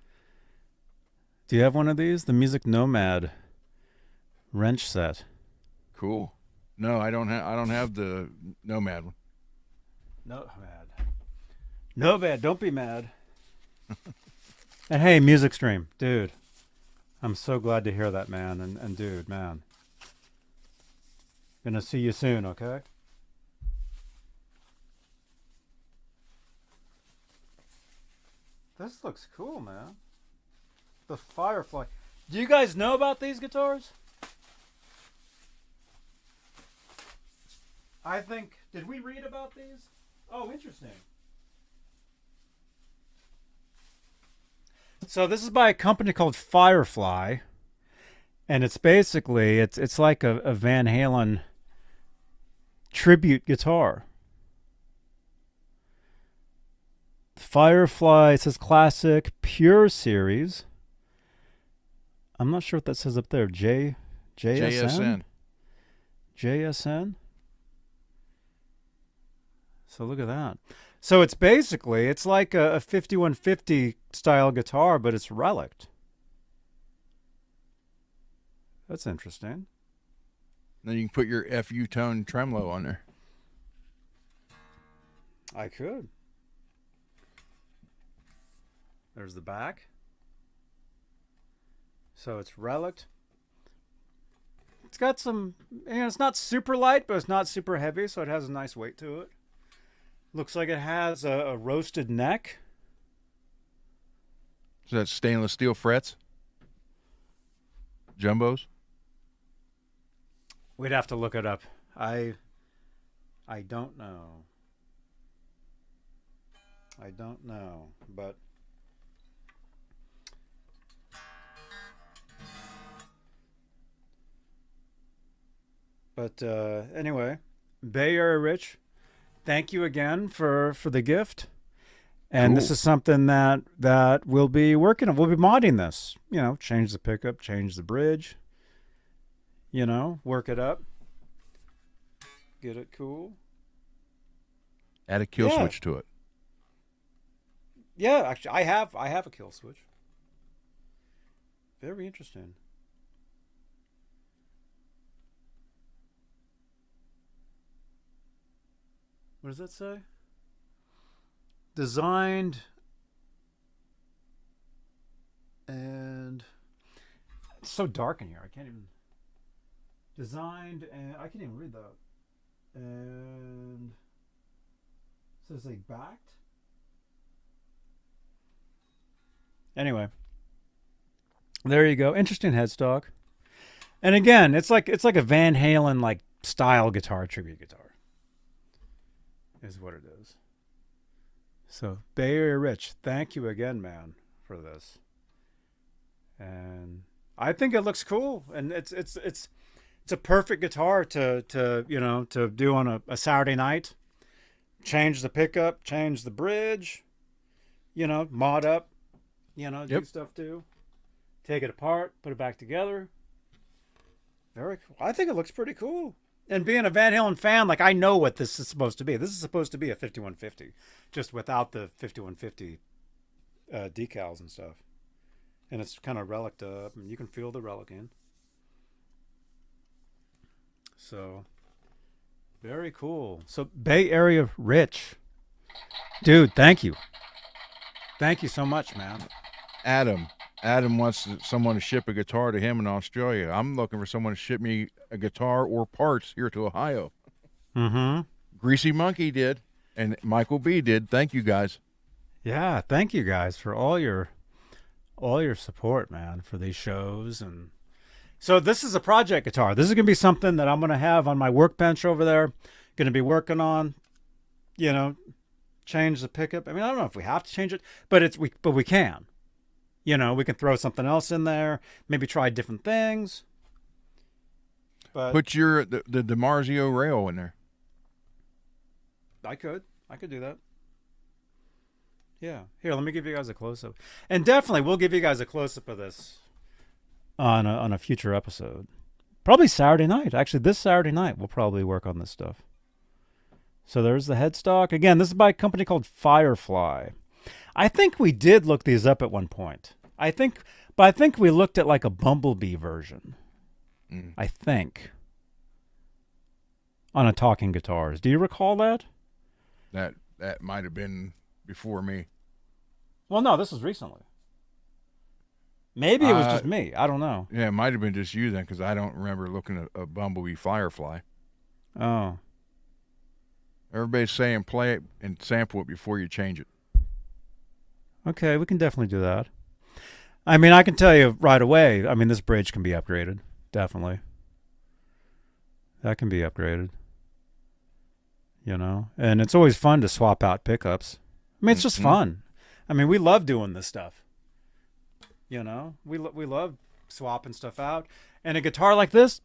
Do you have one of these? The Music Nomad wrench set. Cool. No, I don't have the Nomad one. No mad. No bad. Don't be mad. And hey, Music Stream, dude. I'm so glad to hear that, man. And dude, man. Gonna see you soon, okay? This looks cool, man. The Firefly. Do you guys know about these guitars? I think, did we read about these? Oh, interesting. So this is by a company called Firefly, and it's basically, it's like a Van Halen tribute guitar. Firefly, it says Classic Pure Series. I'm not sure what that says up there. JSN? JSN? So look at that. So it's basically, it's like a 5150 style guitar, but it's relict. That's interesting. Then you can put your FU tone tremolo on there. I could. There's the back. So it's relict. It's got some, it's not super light, but it's not super heavy, so it has a nice weight to it. Looks like it has a roasted neck. Is that stainless steel frets? Jumbos? We'd have to look it up. I don't know. I don't know, but anyway, Bay Area Rich, thank you again for the gift. And Cool. This is something that we'll be working on. We'll be modding this. You know, change the pickup, change the bridge. You know, work it up. Get it cool. Add a kill switch to it. Yeah, actually, I have a kill switch. Very interesting. What does that say? Designed and it's so dark in here. I can't even. Designed and I can't even read that. And it says they backed. Anyway, there you go. Interesting headstock. And again, it's like a Van Halen like style guitar, tribute guitar. Is what it is. So Bay Area Rich, thank you again, man, for this. And I think it looks cool, and it's a perfect guitar to you know, to do on a Saturday night. Change the pickup, change the bridge, you know, mod up, you know, do stuff too. Take it apart, put it back together. Very cool. I think it looks pretty cool. And being a Van Halen fan, like, I know what this is supposed to be. This is supposed to be a 5150, just without the 5150 decals and stuff. And it's kind of relic up, and you can feel the relic in. So, very cool. So, Bay Area Rich. Dude, thank you. Thank you so much, man. Adam wants someone to ship a guitar to him in Australia. I'm looking for someone to ship me a guitar or parts here to Ohio. Mm-hmm. Greasy Monkey did, and Michael B did. Thank you, guys. Yeah, thank you guys for all your support, man, for these shows. And so this is a project guitar. This is going to be something that I'm going to have on my workbench over there. Going to be working on, you know, change the pickup. I mean, I don't know if we have to change it, but we can. You know, we can throw something else in there, maybe try different things. But Put the DiMarzio rail in there. I could do that. Yeah. Here, let me give you guys a close-up. And definitely, we'll give you guys a close-up of this on a future episode. Probably Saturday night. Actually, this Saturday night, we'll probably work on this stuff. So there's the headstock. Again, this is by a company called Firefly. I think we did look these up at one point. I think we looked at like a Bumblebee version. I think. On a Talking Guitars. Do you recall that? That might have been before me. Well, no, this was recently. Maybe it was just me. I don't know. Yeah, it might have been just you then, because I don't remember looking at a Bumblebee Firefly. Oh. Everybody's saying play it and sample it before you change it. Okay, we can definitely do that. I mean, I can tell you right away, I mean, this bridge can be upgraded. Definitely. That can be upgraded. You know? And it's always fun to swap out pickups. I mean, it's just fun. I mean, we love doing this stuff. You know? We love swapping stuff out. And a guitar like this,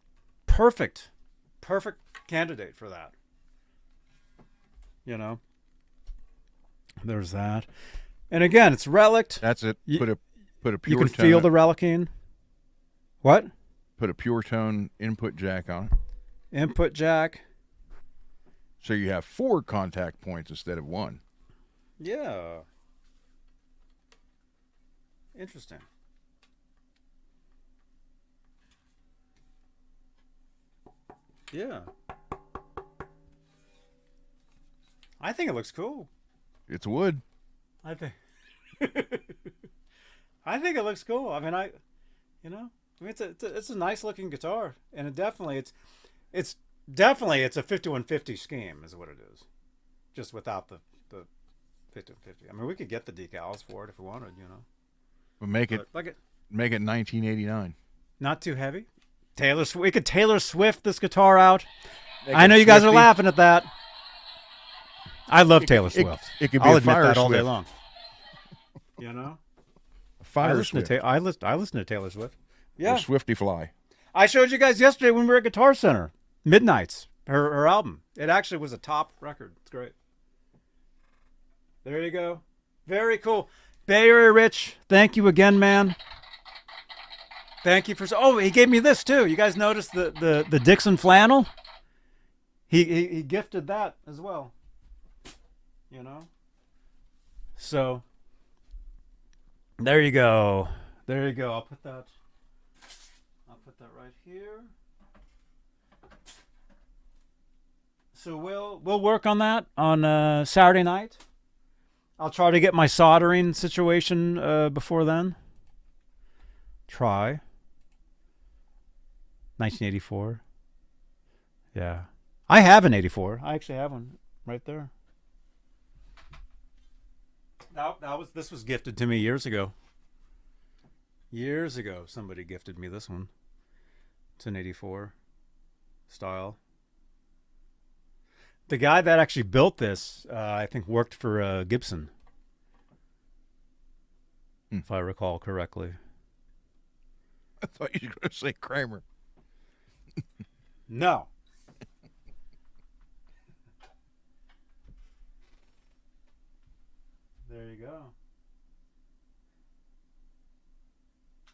perfect. Perfect candidate for that. You know? There's that. And again, it's relic. That's it. Put a pure You can tone. feel the relicing. What? Put a pure tone input jack on it. Input jack. So you have 4 contact points instead of 1. Yeah. Interesting. Yeah. I think it looks cool. It's wood. I think it looks cool. I mean, it's a nice looking guitar, and it's definitely a 5150 scheme is what it is, just without the 5150. I mean, we could get the decals for it if we wanted, you know. But make it 1989. Not too heavy. We could Taylor Swift this guitar out. Make I know it you guys are Swifty. laughing at that. I love Taylor Swift. It could be I'll a admit Fire that all day Swift. long. You know, Fire I listen Swift. I listen to Taylor Swift. Yeah, Or Swifty Fly. I showed you guys yesterday when we were at Guitar Center. Midnights, her album. It actually was a top record. It's great. There you go. Very cool. Bay Area Rich, thank you again, man. Thank you for. Oh, he gave me this too. You guys noticed the Dixon flannel? He gifted that as well. You know. So. There you go. There you go. I'll put that right here. So we'll work on that on Saturday night. I'll try to get my soldering situation before then. Try. 1984. Yeah. I have an 84. I actually have one right there. This was gifted to me years ago. Years ago, somebody gifted me this one. It's an 84 style. The guy that actually built this, I think, worked for Gibson, if I recall correctly. I thought you were going to say Kramer. No. There you go.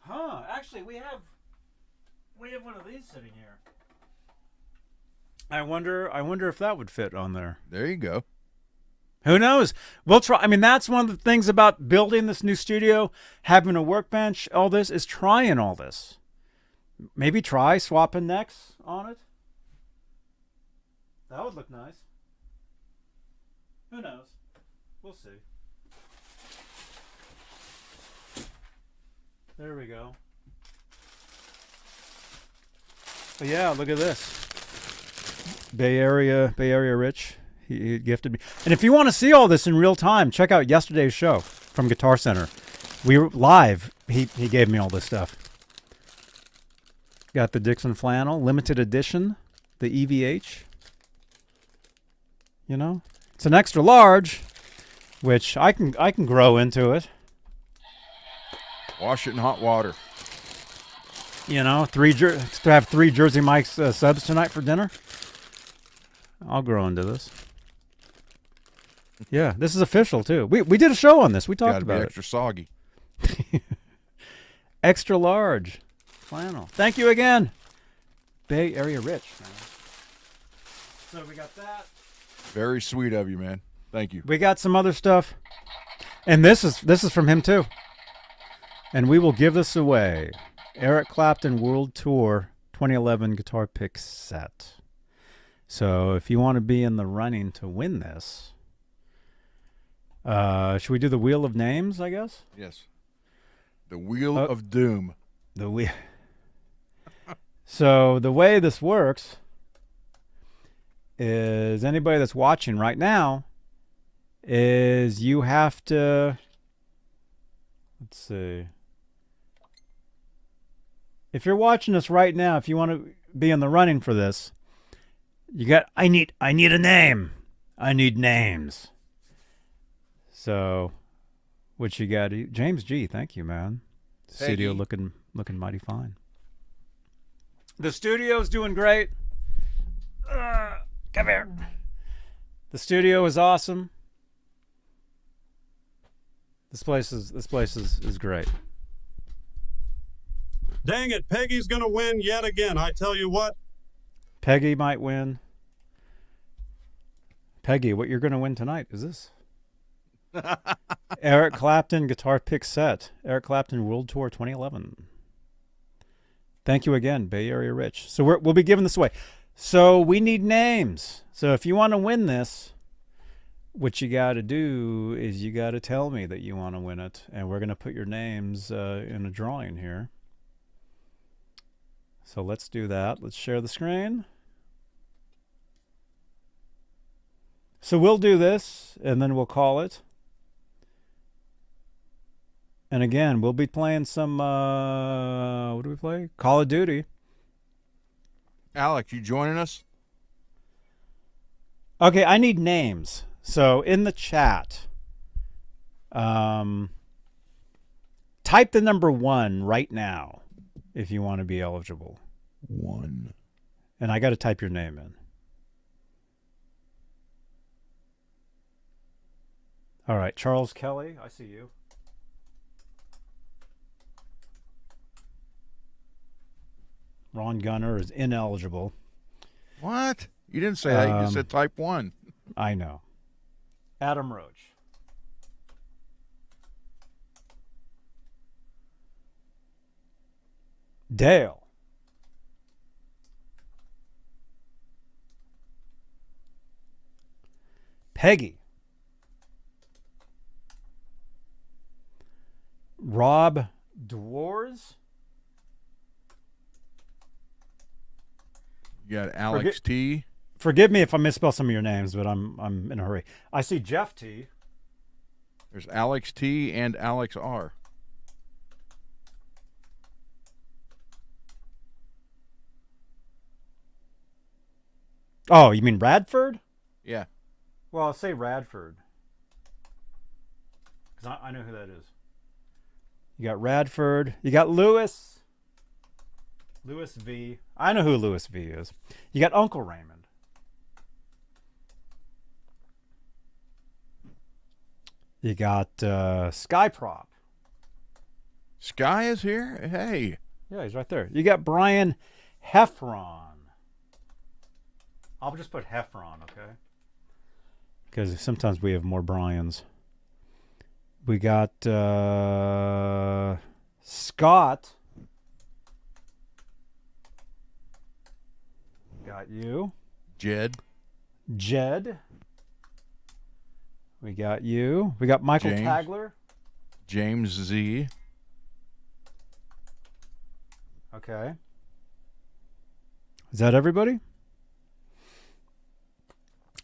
Huh, actually we have one of these sitting here. I wonder if that would fit on there. There you go. Who knows? We'll try. I mean, that's one of the things about building this new studio, having a workbench, all this is trying all this. Maybe try swapping necks on it. That would look nice. Who knows? We'll see. There we go. But yeah, look at this. Bay Area Rich. He gifted me. And if you want to see all this in real time, check out yesterday's show from Guitar Center. We were live. He gave me all this stuff. Got the Dixon flannel, limited edition, the EVH. You know, it's an extra large, which I can grow into it. Wash it in hot water. You know, to have 3 Jersey Mike's subs tonight for dinner. I'll grow into this. Yeah, this is official too. We did a show on this. We talked Gotta about be it. extra soggy. Extra large flannel. Thank you again, Bay Area Rich. Man. So we got that. Very sweet of you, man. Thank you. We got some other stuff, and this is from him too. And we will give this away. Eric Clapton World Tour 2011 guitar pick set. So if you want to be in the running to win this, should we do the Wheel of Names, I guess? Yes. The Wheel of Doom. The wheel. So the way this works is anybody that's watching right now is you have to, let's see. If you're watching us right now, if you want to be in the running for this, you got, I need a name. I need names. So, what you got? James G, thank you, man. Studio looking mighty fine. The studio's doing great. Come here. The studio is awesome. This place is great. Dang it, Peggy's gonna win yet again. I tell you what. Peggy might win. Peggy, what you're gonna win tonight is this. Eric Clapton guitar pick set. Eric Clapton World Tour 2011. Thank you again, Bay Area Rich. So we'll be giving this away. So we need names. So if you want to win this, what you got to do is you got to tell me that you want to win it, and we're going to put your names in a drawing here. So let's do that. Let's share the screen. So we'll do this, and then we'll call it. And again, we'll be playing some, what do we play? Call of Duty. Alex, you joining us? Okay, I need names. So in the chat, type the number 1 right now if you want to be eligible. 1. And I got to type your name in. All right, Charles Kelly, I see you. Ron Gunner is ineligible. What? You didn't say that. You just said type 1. I know. Adam Roach. Dale. Peggy. Rob Dwars. You got Alex T. Forgive me if I misspell some of your names, but I'm in a hurry. I see Jeff T. There's Alex T and Alex R. Oh, you mean Radford? Yeah. Well, I'll say Radford. Because I know who that is. You got Radford. You got Lewis. Lewis V. I know who Lewis V is. You got Uncle Raymond. You got Skyprop. Sky is here? Hey. Yeah, he's right there. You got Brian Heffron. I'll just put Heffron, okay? Because sometimes we have more Brians. We got Scott. Got you. Jed. We got you. We got Michael James. Tagler. James Z. Okay. Is that everybody?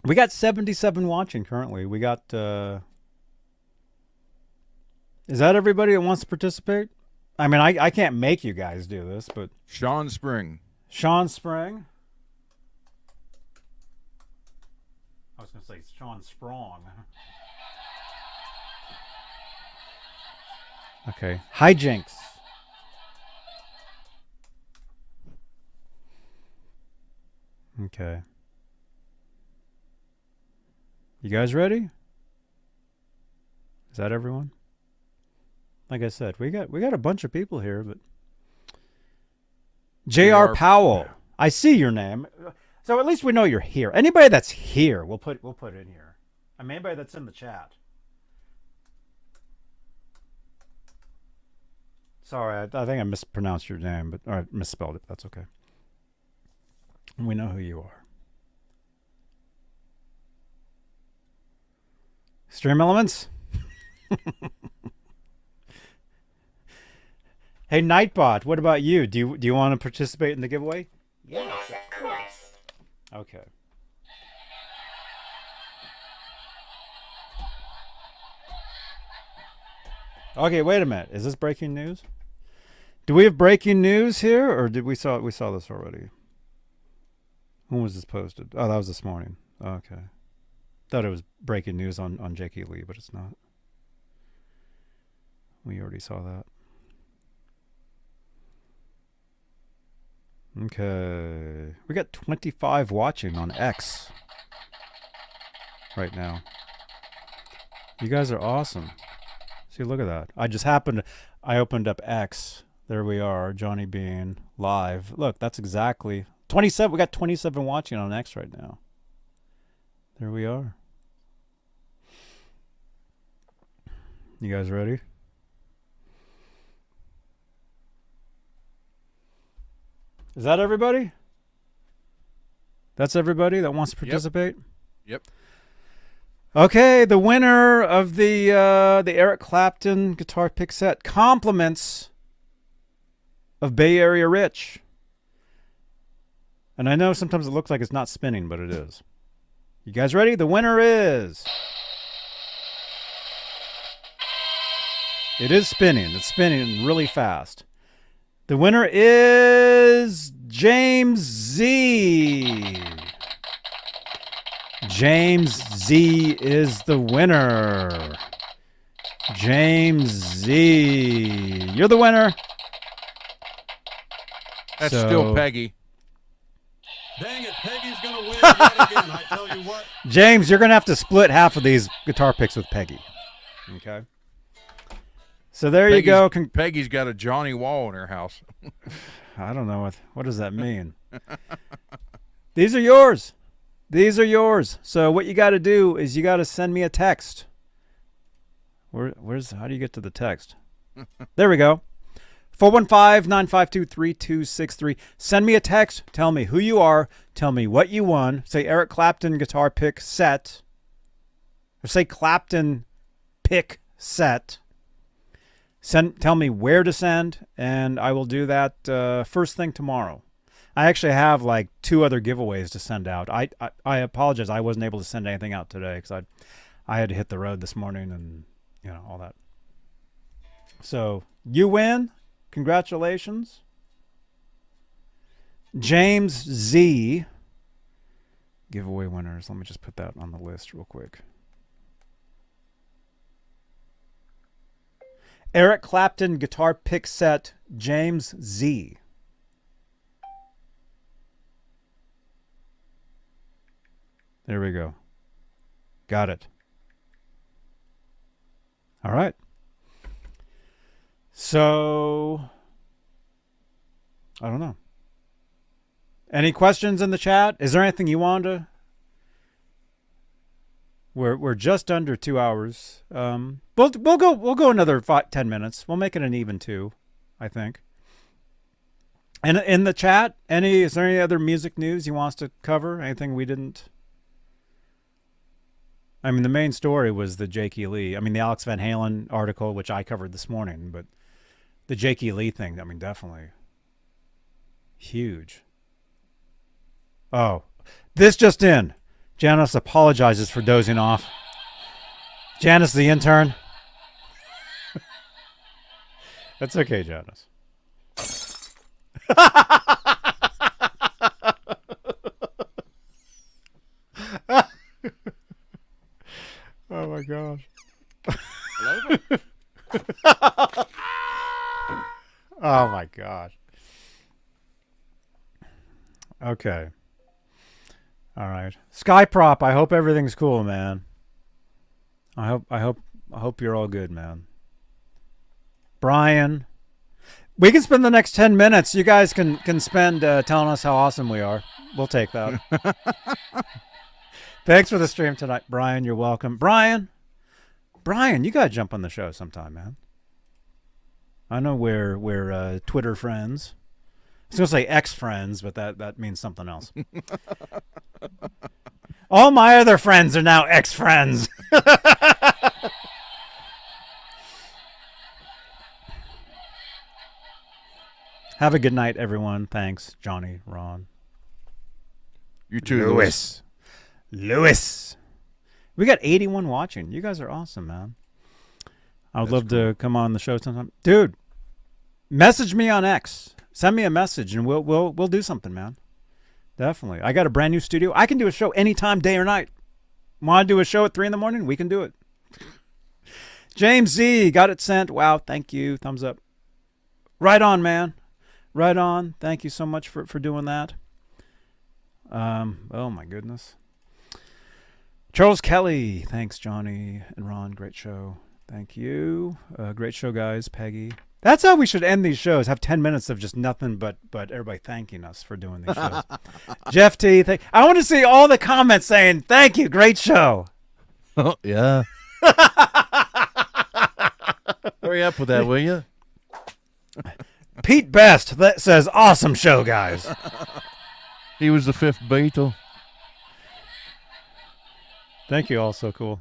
We got 77 watching currently. We got... Is that everybody that wants to participate? I mean, I can't make you guys do this, but... Sean Spring. Sean Spring. I was going to say Sean Sprong. Okay. Hijinks. Okay. You guys ready? Is that everyone? Like I said, we got a bunch of people here, but J.R. Powell. I see your name. So at least we know you're here. Anybody that's here, we'll put in here. I mean, anybody that's in the chat. Sorry, I think I mispronounced your name, or misspelled it. That's okay. We know who you are. Stream Elements. Hey, Nightbot, what about you? Do you want to participate in the giveaway? Yes, of course. Okay. Okay, wait a minute. Is this breaking news? Do we have breaking news here, or did we saw this already? When was this posted? Oh, that was this morning. Okay. Thought it was breaking news on Jakey Lee, but it's not. We already saw that. Okay. We got 25 watching on X right now. You guys are awesome. See, look at that. I opened up X. There we are, Johnny Beane live. Look, that's exactly 27. We got 27 watching on X right now. There we are. You guys ready? Is that everybody? That's everybody that wants to participate? Yep. Okay, the winner of the Eric Clapton guitar pick set, compliments of Bay Area Rich. And I know sometimes it looks like it's not spinning, but it is. You guys ready? The winner is... It is spinning. It's spinning really fast. The winner is James Z. James Z is the winner. James Z. You're the winner. That's still Peggy. Dang it, Peggy's going to win yet again, I tell you what. James, you're going to have to split half of these guitar picks with Peggy. Okay. So there you go. Peggy's got a Johnny Wall in her house. I don't know what does that mean. These are yours. These are yours. So what you got to do is you got to send me a text. How do you get to the text? There we go. 415-952-3263. Send me a text. Tell me who you are. Tell me what you won. Say Eric Clapton guitar pick set. Or say Clapton pick set. Tell me where to send, and I will do that first thing tomorrow. I actually have like 2 other giveaways to send out. I apologize. I wasn't able to send anything out today because I had to hit the road this morning and all that. So you win. Congratulations. James Z. Giveaway winners. Let me just put that on the list real quick. Eric Clapton guitar pick set, James Z. There we go. Got it. All right. So, I don't know. Any questions in the chat? Is there anything you want to? We're just under 2 hours. We'll go another 10 minutes. We'll make it an even 2, I think. And in the chat, is there any other music news you want us to cover? Anything we didn't? I mean, the main story was the Jakey Lee. I mean, the Alex Van Halen article, which I covered this morning, but the Jakey Lee thing, I mean, definitely huge. Oh, this just in. Janice apologizes for dozing off. Janice, the intern. That's okay, Janice. Oh my gosh. Oh my gosh. Okay. All right. Skyprop, I hope everything's cool, man. I hope you're all good, man. Brian, we can spend the next 10 minutes. You guys can spend telling us how awesome we are. We'll take that. Thanks for the stream tonight, Brian. You're welcome. Brian, you got to jump on the show sometime, man. I know we're Twitter friends. I was going to say ex-friends, but that means something else. All my other friends are now ex-friends. Have a good night, everyone. Thanks, Johnny, Ron. You too, Lewis. We got 81 watching. You guys are awesome, man. I would love to come on the show sometime. Dude, message me on X. Send me a message and we'll do something, man. Definitely. I got a brand new studio. I can do a show anytime, day or night. Want to do a show at 3 a.m? We can do it. James Z got it sent. Wow, thank you. Thumbs up. Right on, man. Right on. Thank you so much for doing that. Oh my goodness. Charles Kelly. Thanks, Johnny and Ron. Great show. Thank you. Great show, guys. Peggy. That's how we should end these shows. Have 10 minutes of just nothing but everybody thanking us for doing these shows. Jeff T. I want to see all the comments saying, thank you. Great show. Oh, yeah. Hurry up with that, will you? Pete Best that says, awesome show, guys. He was the 5th Beatle. Thank you all. So cool.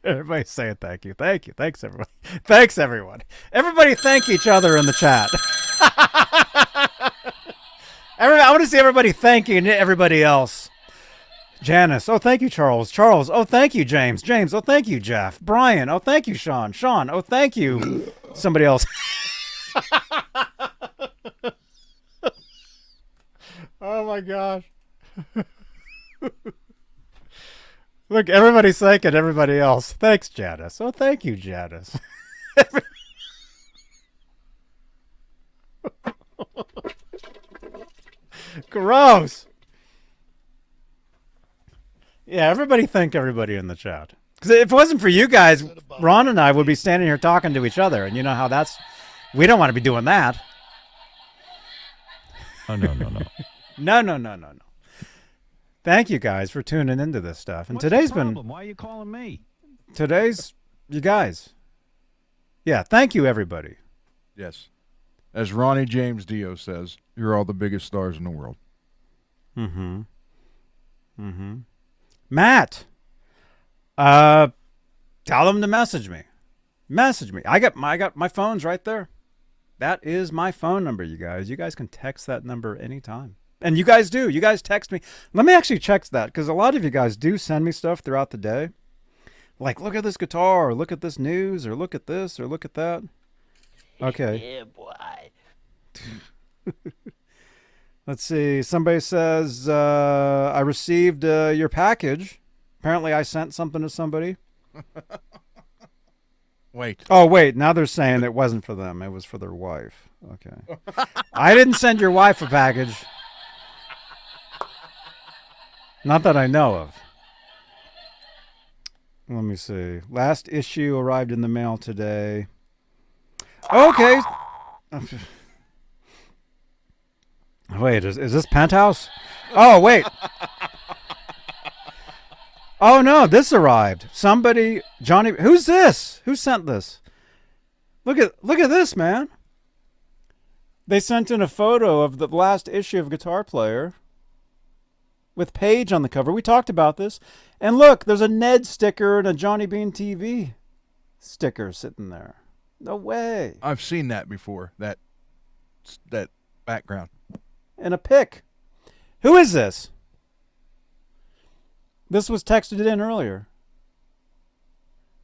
Everybody saying thank you. Thank you. Thanks, everyone. Thanks, everyone. Everybody thank each other in the chat. I want to see everybody thanking everybody else. Janice. Oh, thank you, Charles. Charles. Oh, thank you, James. James. Oh, thank you, Jeff. Brian. Oh, thank you, Sean. Sean. Oh, thank you. Somebody else. Oh, my gosh. Look, everybody's thanking everybody else. Thanks, Janice. Oh, thank you, Janice. Gross. Yeah, everybody thank everybody in the chat. Because if it wasn't for you guys, Ron and I would be standing here talking to each other. And you know how that's... We don't want to be doing that. Oh, no. No. Thank you guys for tuning into this stuff. And What's today's the been... problem? Why are you calling me? Today's... You guys. Yeah, thank you, everybody. Yes. As Ronnie James Dio says, you're all the biggest stars in the world. Mm-hmm. Matt, tell them to message me. Message me. I got my phone's right there. That is my phone number, you guys. You guys can text that number anytime. And you guys do. You guys text me. Let me actually check that, because a lot of you guys do send me stuff throughout the day. Like, look at this guitar, or look at this news, or look at this, or look at that. Okay. Yeah, boy. Let's see. Somebody says, I received your package. Apparently I sent something to somebody. Wait. Oh, wait. Now they're saying it wasn't for them. It was for their wife. Okay. I didn't send your wife a package. Not that I know of. Let me see. Last issue arrived in the mail today. Okay. Wait, is this Penthouse? Oh, wait. Oh, no, this arrived. Somebody, Johnny, who's this? Who sent this? Look at this, man. They sent in a photo of the last issue of Guitar Player with Paige on the cover. We talked about this. And look, there's a Ned sticker and a Johnny Beane TV sticker sitting there. No way. I've seen that before, that background. And a pic. Who is this? This was texted in earlier.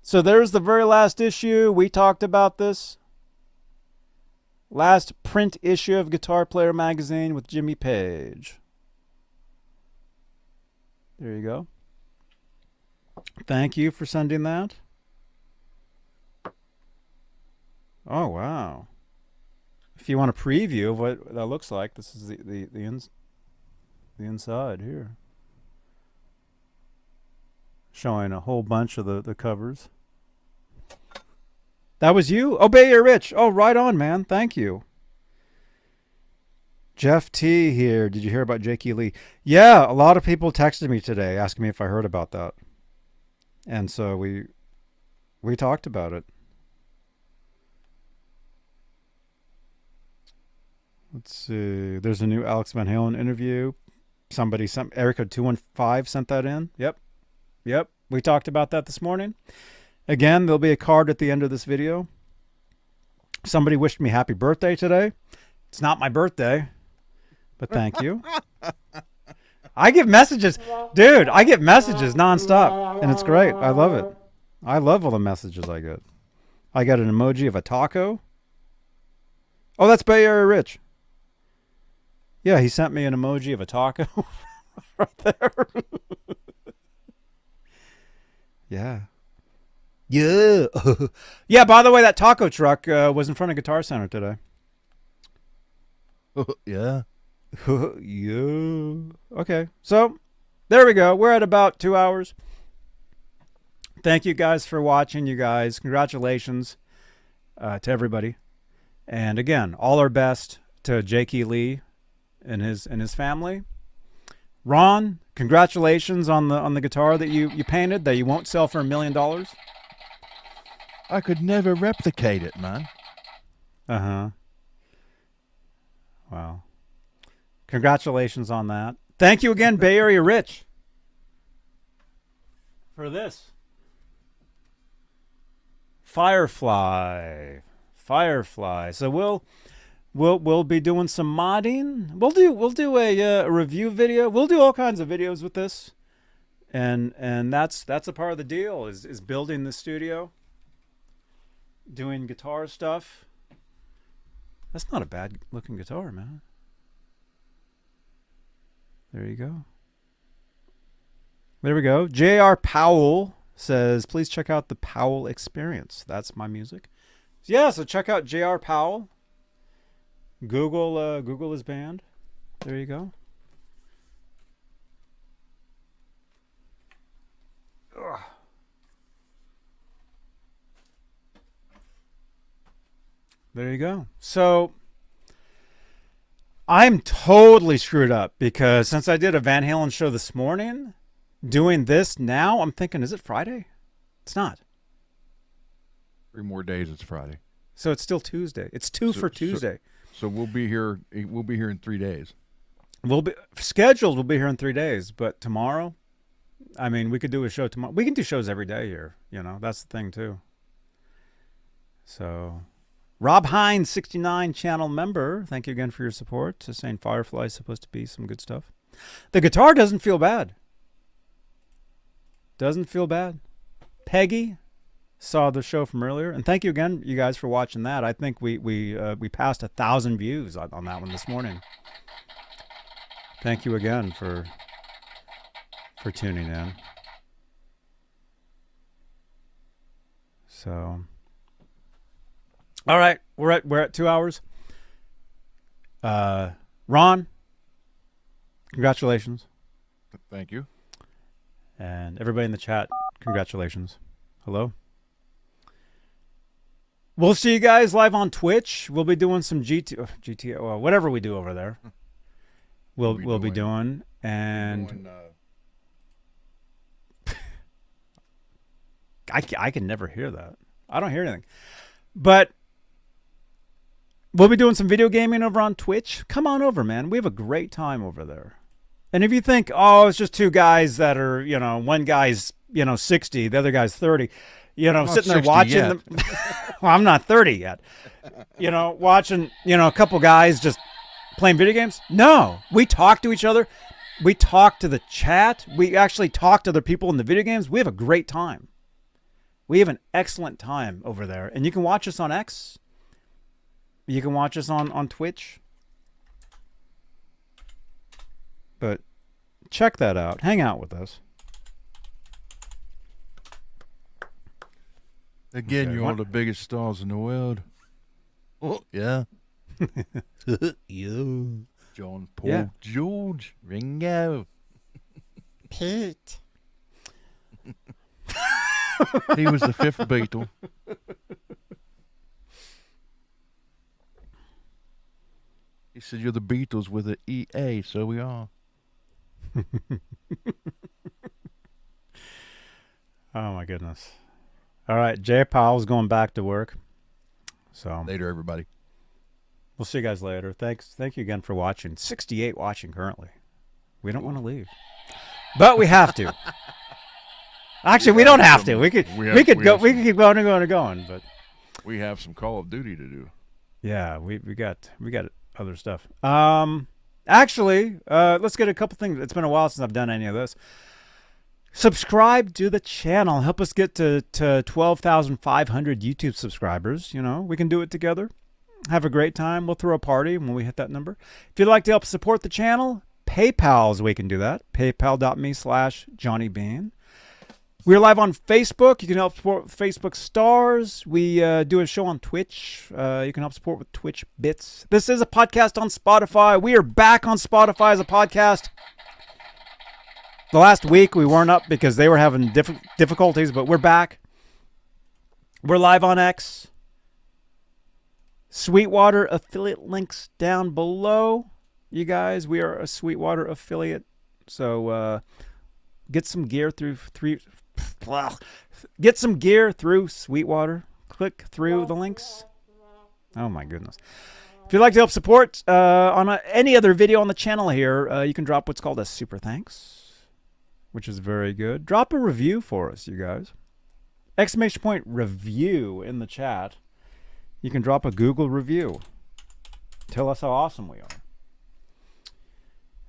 So there's the very last issue. We talked about this. Last print issue of Guitar Player magazine with Jimmy Page. There you go. Thank you for sending that. if you want a preview of what that looks like, this is the inside here. Showing a whole bunch of the covers. That was you? Oh, Bay Area Rich. Oh, right on, man. Thank you. Jeff T here. Did you hear about Jakey Lee? Yeah, a lot of people texted me today asking me if I heard about that. And so we talked about it. Let's see. There's a new Alex Van Halen interview. Somebody sent Erica 215 sent that in. Yep. We talked about that this morning. Again, there'll be a card at the end of this video. Somebody wished me happy birthday today. It's not my birthday, but thank you. I get messages. Dude, I get messages nonstop, and it's great. I love it. I love all the messages I get. I got an emoji of a taco. Oh, that's Bay Area Rich. Yeah, he sent me an emoji of a taco right there. Yeah. Yeah. Yeah, by the way, that taco truck was in front of Guitar Center today. Yeah. Yeah. Okay. So, there we go. We're at about 2 hours. Thank you guys for watching, you guys. Congratulations to everybody. And again, all our best to Jakey Lee and his family. Ron, congratulations on the guitar that you painted that you won't sell for $1 million. I could never replicate it, man. Uh-huh. Wow. Congratulations on that. Thank you again, Bay Area Rich, for this. Firefly. So we'll be doing some modding. We'll do a review video. We'll do all kinds of videos with this. And that's a part of the deal is building the studio. Doing guitar stuff. That's not a bad looking guitar, man. There you go. There we go. J.R. Powell says, please check out the Powell Experience. That's my music. Yeah, so check out J.R. Powell. Google his band. There you go. Ugh. There you go. So I'm totally screwed up because since I did a Van Halen show this morning, doing this now, I'm thinking, is it Friday? It's not. 3 more days. It's Friday. So it's still Tuesday. It's for Tuesday. So we'll be here. We'll be here in 3 days. We'll be scheduled. We'll be here in 3 days, but tomorrow, I mean, we could do a show tomorrow. We can do shows every day here. You know, that's the thing too. So, Rob Hines, 69 channel member. Thank you again for your support. Just saying, Firefly is supposed to be some good stuff. The guitar doesn't feel bad. Doesn't feel bad. Peggy saw the show from earlier, and thank you again, you guys, for watching that. I think we passed 1,000 views on that one this morning. Thank you again for tuning in. So, all right, we're at 2 hours. Ron, congratulations, Thank you. and everybody in the chat, congratulations. Hello. We'll see you guys live on Twitch. We'll be doing some GT, well, whatever we do over there. We'll be doing, and I can never hear that. I don't hear anything, but we'll be doing some video gaming over on Twitch. Come on over, man. We have a great time over there. And if you think, oh, it's just two guys that are, you know, one guy's, 60, the other guy's 30, sitting there watching them. Well, I'm not 30 yet. Watching, a couple guys just playing video games. No, we talk to each other. We talk to the chat. We actually talk to other people in the video games. We have a great time. We have an excellent time over there. And you can watch us on X. You can watch us on Twitch. But check that out. Hang out with us. Again, Okay, you're one of the biggest stars in the world. Oh, yeah. You. John Paul Yeah. George Ringo. Pete. He was the fifth Beatle. He said, "You're the Beatles with an EA," so we are. Oh my goodness. All right, Jay Powell's going back to work. So Later, everybody. we'll see you guys later. Thank you again for watching. 68 watching currently. We don't want to leave, but we have to. Actually, we don't have to. We could keep going and going and going. But We have some Call of Duty to do. yeah, we got other stuff. Actually, let's get a couple things. It's been a while since I've done any of this. Subscribe to the channel. Help us get to 12,500 YouTube subscribers. You know, we can do it together. Have a great time. We'll throw a party when we hit that number. If you'd like to help support the channel, PayPal's we can do that. PayPal.me/JohnnyBeane. We're live on Facebook. You can help support with Facebook stars. We do a show on Twitch. You can help support with Twitch bits. This is a podcast on Spotify. We are back on Spotify as a podcast. The last week we weren't up because they were having difficulties, but we're back. We're live on X. Sweetwater affiliate links down below. You guys, we are a Sweetwater affiliate. So get some gear through Sweetwater. Click through the links. Oh my goodness. If you'd like to help support on any other video on the channel here, you can drop what's called a super thanks, which is very good. Drop a review for us, you guys. Exclamation point review in the chat. You can drop a Google review. Tell us how awesome we are.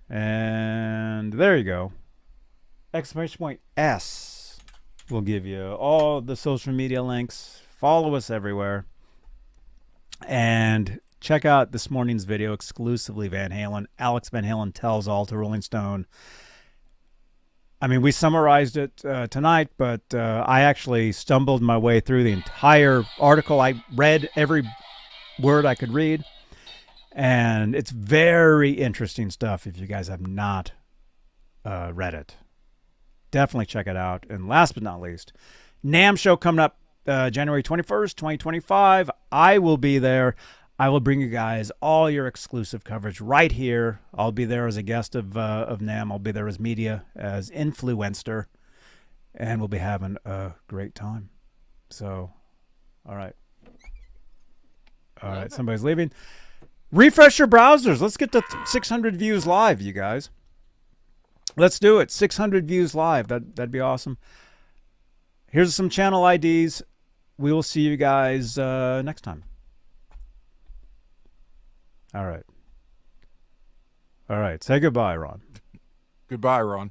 And there you go. Exclamation point S will give you all the social media links. Follow us everywhere. And check out this morning's video exclusively Van Halen. Alex Van Halen tells all to Rolling Stone. I mean, we summarized it tonight, but I actually stumbled my way through the entire article. I read every word I could read. And it's very interesting stuff if you guys have not read it. Definitely check it out. And last but not least, NAMM show coming up January 21st, 2025. I will be there. I will bring you guys all your exclusive coverage right here. I'll be there as a guest of NAMM. I'll be there as media, as influencer, and we'll be having a great time. So, all right. All right, somebody's leaving. Refresh your browsers. Let's get to 600 views live, you guys. Let's do it. 600 views live. That'd be awesome. Here's some channel IDs. We will see you guys next time. All right. All right. Say goodbye, Ron. Goodbye, Ron.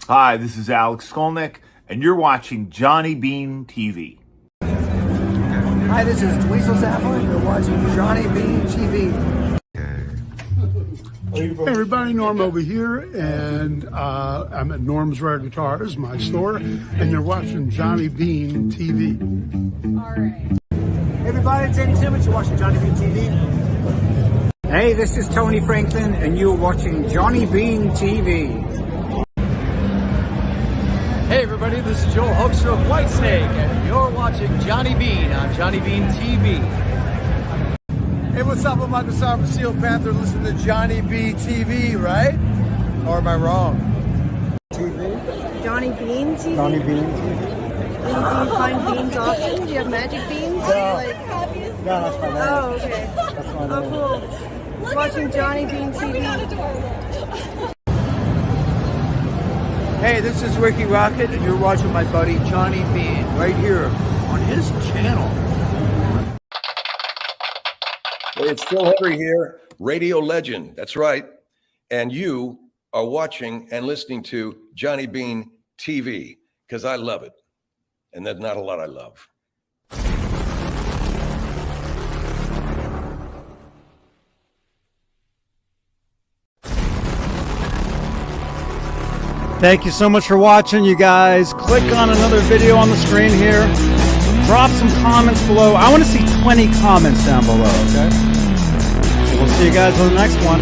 Hi, this is Alex Skolnick, and you're watching Johnny Beane TV. Hi, this is Dweezil Zappa, and you're watching Johnny Beane TV. Hey everybody, Norm over here, and I'm at Norm's Rare Guitars, my store, and you're watching Johnny Beane TV. All right. Hey everybody, it's Andy Simmons. You're watching Johnny Beane TV. Hey, this is Tony Franklin, and you're watching Johnny Beane TV. Hey everybody, this is Joel Hoekstra of Whitesnake, and you're watching Johnny Beane on Johnny Beane TV. Hey, what's up? I'm Michael Sarver, Steel Panther. Listen to Johnny Beane TV, right? Or am I wrong? TV. Johnny Beane TV? Johnny Beane TV. Do you find beans often? Do you have magic beans? No, that's my name. Oh, okay. That's my name. Oh, cool. Watching Johnny Beane TV. Hey, this is Ricky Rocket, and you're watching my buddy Johnny Beane right here on his channel. Hey, it's Phil Henry here, radio legend. That's right. And you are watching and listening to Johnny Beane TV because I love it. And there's not a lot I love. Thank you so much for watching, you guys. Click on another video on the screen here. Drop some comments below. I want to see 20 comments down below, okay? We'll see you guys on the next one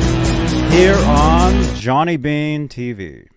here on Johnny Beane TV.